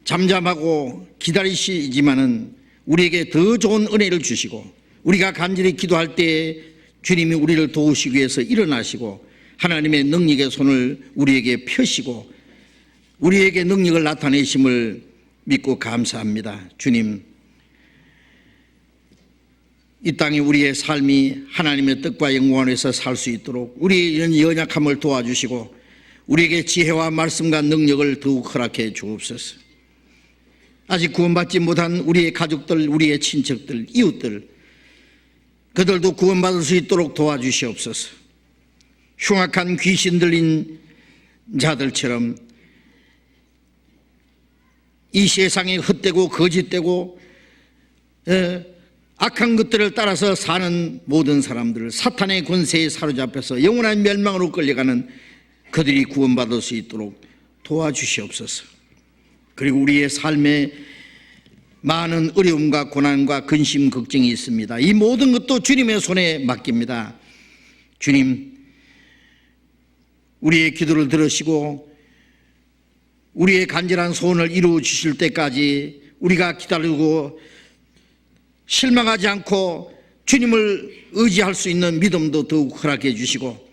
잠잠하고 기다리시지만은 우리에게 더 좋은 은혜를 주시고, 우리가 간절히 기도할 때 주님이 우리를 도우시기 위해서 일어나시고 하나님의 능력의 손을 우리에게 펴시고 우리에게 능력을 나타내심을 믿고 감사합니다. 주님, 이 땅에 우리의 삶이 하나님의 뜻과 영광 안에서 살 수 있도록 우리의 연약함을 도와주시고 우리에게 지혜와 말씀과 능력을 더욱 허락해 주옵소서. 아직 구원받지 못한 우리의 가족들, 우리의 친척들, 이웃들, 그들도 구원받을 수 있도록 도와주시옵소서. 흉악한 귀신 들린 자들처럼 이 세상에 헛되고 거짓되고 악한 것들을 따라서 사는 모든 사람들을 사탄의 권세에 사로잡혀서 영원한 멸망으로 끌려가는 그들이 구원받을 수 있도록 도와주시옵소서. 그리고 우리의 삶에 많은 어려움과 고난과 근심, 걱정이 있습니다. 이 모든 것도 주님의 손에 맡깁니다. 주님, 우리의 기도를 들으시고 우리의 간절한 소원을 이루어 주실 때까지 우리가 기다리고 실망하지 않고 주님을 의지할 수 있는 믿음도 더욱 허락해 주시고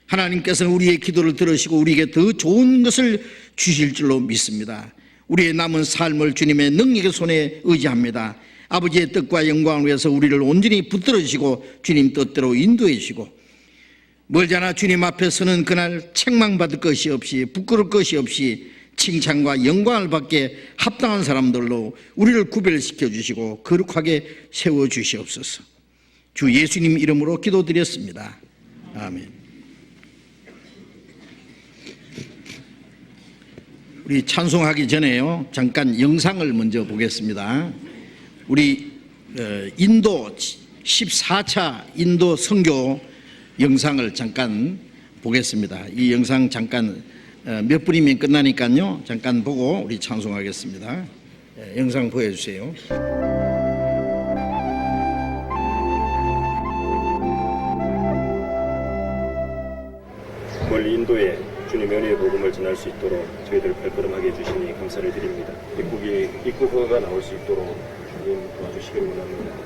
하나님께서는 우리의 기도를 들으시고 우리에게 더 좋은 것을 주실 줄로 믿습니다. 우리의 남은 삶을 주님의 능력의 손에 의지합니다. 아버지의 뜻과 영광을 위해서 우리를 온전히 붙들어 주시고 주님 뜻대로 인도해 주시고 멀잖아 주님 앞에 서는 그날 책망받을 것이 없이 부끄러울 것이 없이 칭찬과 영광을 받게 합당한 사람들로 우리를 구별시켜 주시고 거룩하게 세워 주시옵소서. 주 예수님 이름으로 기도드렸습니다. 아멘. 우리 찬송하기 전에요, 잠깐 영상을 먼저 보겠습니다. 우리 인도 14차 인도 선교 영상을 잠깐 보겠습니다. 이 영상 잠깐 몇 분이면 끝나니까요, 잠깐 보고 우리 찬송하겠습니다. 영상 보여주세요. 멀리 인도에 주님의 은혜의 복음을 전할 수 있도록 저희들을 발걸음하게 해주시니 감사를 드립니다. 입국허가 나올 수 있도록 주님 도와주시기를 원합니다.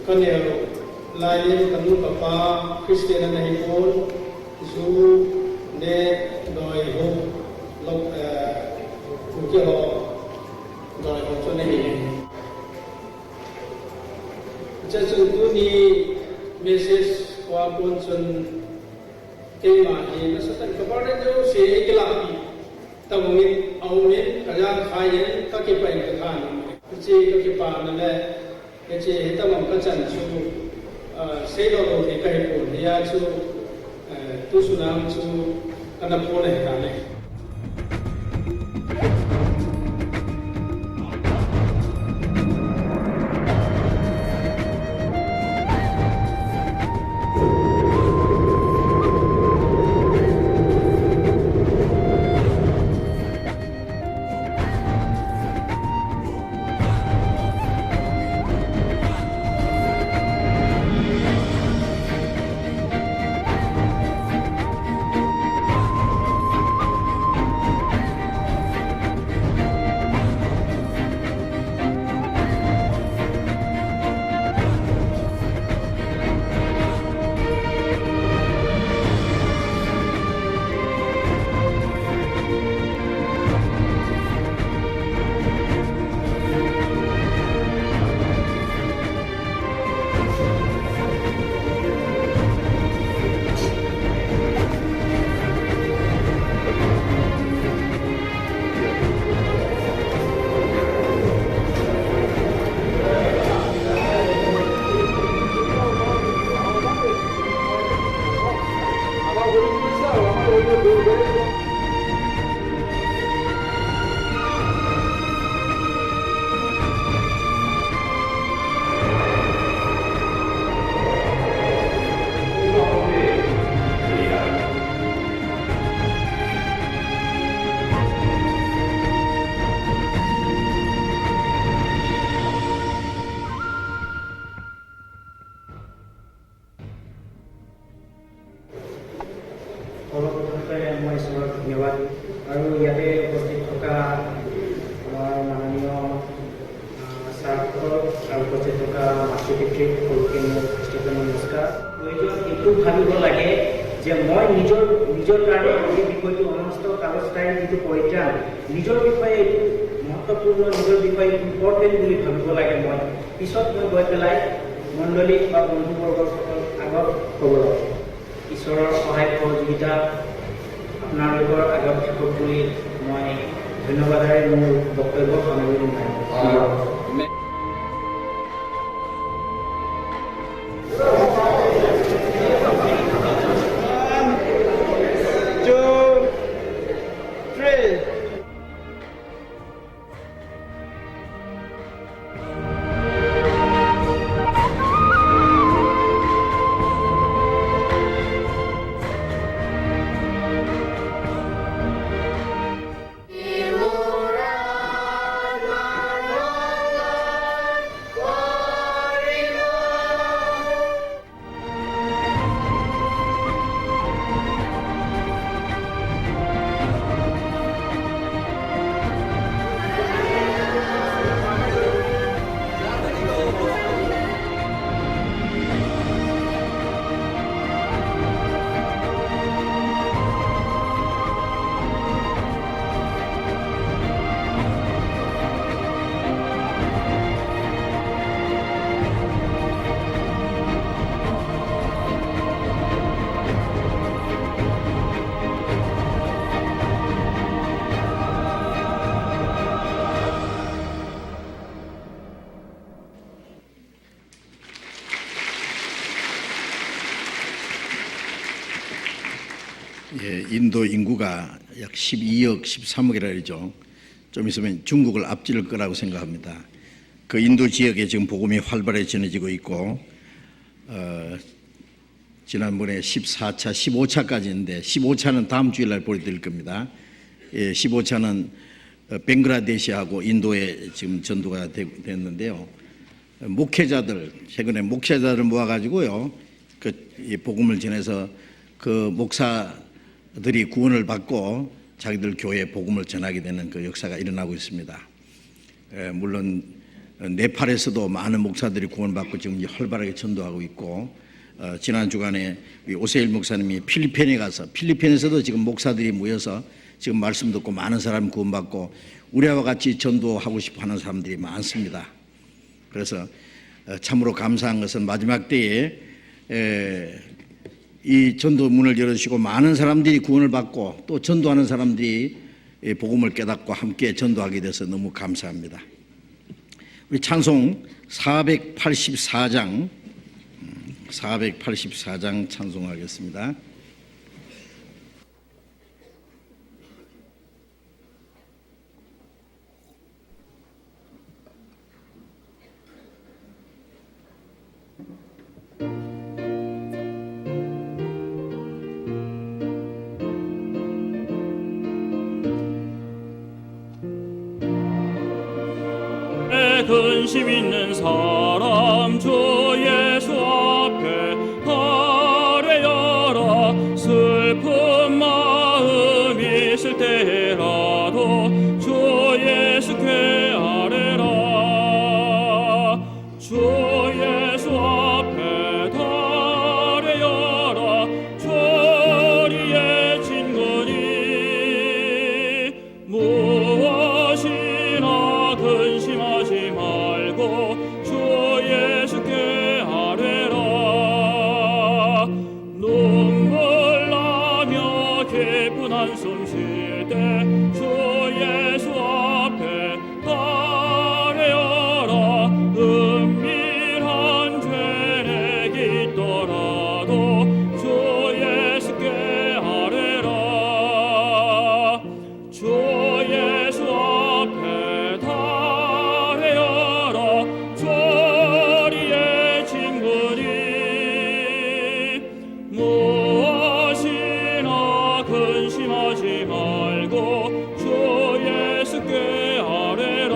Kanel lain kanu papa Kristian na hipon zu ne doi ho lok ukelo doi ho cho ne hi cha chu tu ni message wa pon chun ke ma hi na sa tan ka ba de jo se ke la bi ta mo min au min ka ja khai yen ka ke pai ka kha ni 이제 이렇게 봤는데 이제 했다면 그잖아. 주 세도로 대가했고 내야주 두수남주 하나 보내 다네. মই ঈশ্বৰক ধন্যবাদ আৰু ইয়াতে উপস্থিত থকা আমাৰ মাননীয় ছাৰসকল আৰু উপস্থিত থকা মাতৃ পিতৃক সকলোকে মোৰ খ্ৰীষ্টীয় নমস্কাৰ। প্ৰয়োজন এইটো ভাবিব লাগে যে মই নিজৰ কাৰণে এই বিষয়টো সমস্ত কাগজতাই যিটো পৰিত্ৰাণ নিজৰ বিষয়ে এইটো মহত্বপূৰ্ণ, নিজৰ বিষয়ে ইম্পৰ্টেণ্ট বুলি ভাবিব লাগে। মই পিছত মই গৈ পেলাই মণ্ডলী বা বন্ধুবৰ্গসকল আগত ক'ব লাগে। ঈশ্বৰৰ সহায় সহযোগিতা আপোনালোকৰ আগত থাকক বুলি মই ধন্যবাদেৰে মোৰ বক্তব্য সামৰি নাই। 인도 인구가 약 12억, 13억이라 그러죠. 좀 있으면 중국을 앞질 거라고 생각합니다. 그 인도 지역에 지금 복음이 활발히 전해지고 있고 지난번에 14차, 15차까지 있는데 15차는 다음 주일날 보여드릴 겁니다. 15차는 벵글라데시하고 인도에 지금 전도가 됐는데요. 목회자들, 최근에 목회자들 모아가지고요, 그 복음을 전해서 그 목사들이 구원을 받고 자기들 교회에 복음을 전하게 되는 그 역사가 일어나고 있습니다. 물론 네팔에서도 많은 목사들이 구원받고 지금 활발하게 전도하고 있고, 지난 주간에 오세일 목사님이 필리핀에 가서 필리핀에서도 지금 목사들이 모여서 지금 말씀 듣고 많은 사람 구원받고 우리와 같이 전도하고 싶어 하는 사람들이 많습니다. 그래서 참으로 감사한 것은 마지막 때에 이 전도 문을 열어주시고 많은 사람들이 구원을 받고 또 전도하는 사람들이 복음을 깨닫고 함께 전도하게 돼서 너무 감사합니다. 우리 찬송 484장 찬송하겠습니다. 근심 있는 사람 주 예수 앞에 아뢰어라. 슬픈 마음 있을 때라도 주 예수께 아뢰라. 주 예수 앞에 아뢰어라. 조리의 진거니 무엇이나 근심하지 말고 주 예수께 아뢰라. 눈물 나며 깊은 한숨 쉴 때 주 예수 앞에 아뢰어라. 은밀한 죄 내게 있더라도 주 예수께 아뢰라. 주 예수 앞에 아뢰어라. 조리의 진거니 무엇이나 근심하지 말고 주 예수께 아뢰라.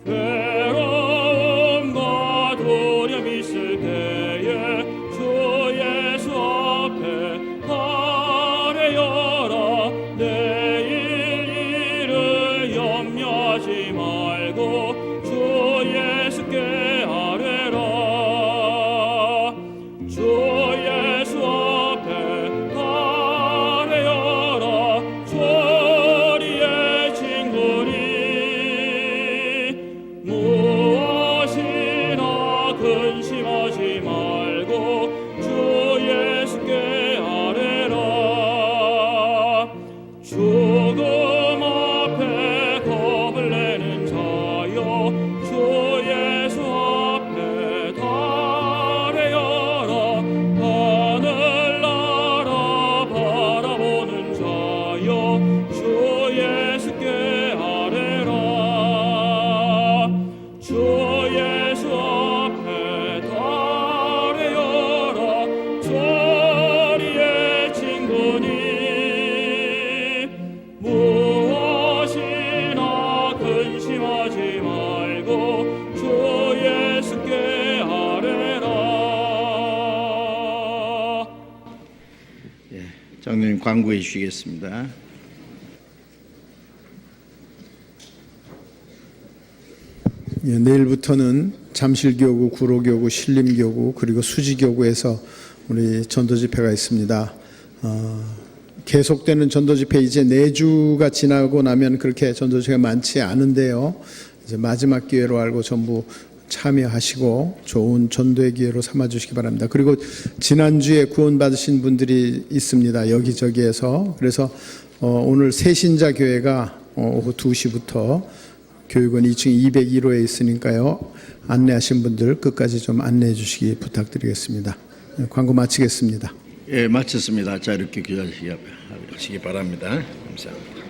괴로움과 두려움 있을 때에 주 예수 앞에 아뢰어라. 내일 일을 염려하지 말고 주 예수께 아뢰라. 주 예수 앞에 아뢰어라. 조리의 진거니 무엇이나 근심하지 말고 주 예수께 아뢰라. 죽음 앞에 겁을 내는 자여 주 예수 앞에 아뢰어라. 하늘나라 바라보는 자여 주 예수께 아뢰라. 주 예수 앞에 아뢰어라. 조리의 진거니 무엇이나 근심하지 말고 주 예수께 아뢰라. 장로님 광고해 주시겠습니다. 예, 내일부터는 잠실교구, 구로교구, 신림교구 그리고 수지교구에서 우리 전도집회가 있습니다. 계속되는 전도집회 이제 4주가 지나고 나면 그렇게 전도집회가 많지 않은데요. 이제 마지막 기회로 알고 전부 참여하시고 좋은 전도의 기회로 삼아주시기 바랍니다. 그리고 지난주에 구원받으신 분들이 있습니다. 여기저기에서. 그래서 오늘 새신자 교회가 오후 2시부터 교육원 2층 201호에 있으니까요. 안내하신 분들 끝까지 좀 안내해 주시기 부탁드리겠습니다. 광고 마치겠습니다. 예, 마쳤습니다. 자, 이렇게 기자하시기 바랍니다. 감사합니다.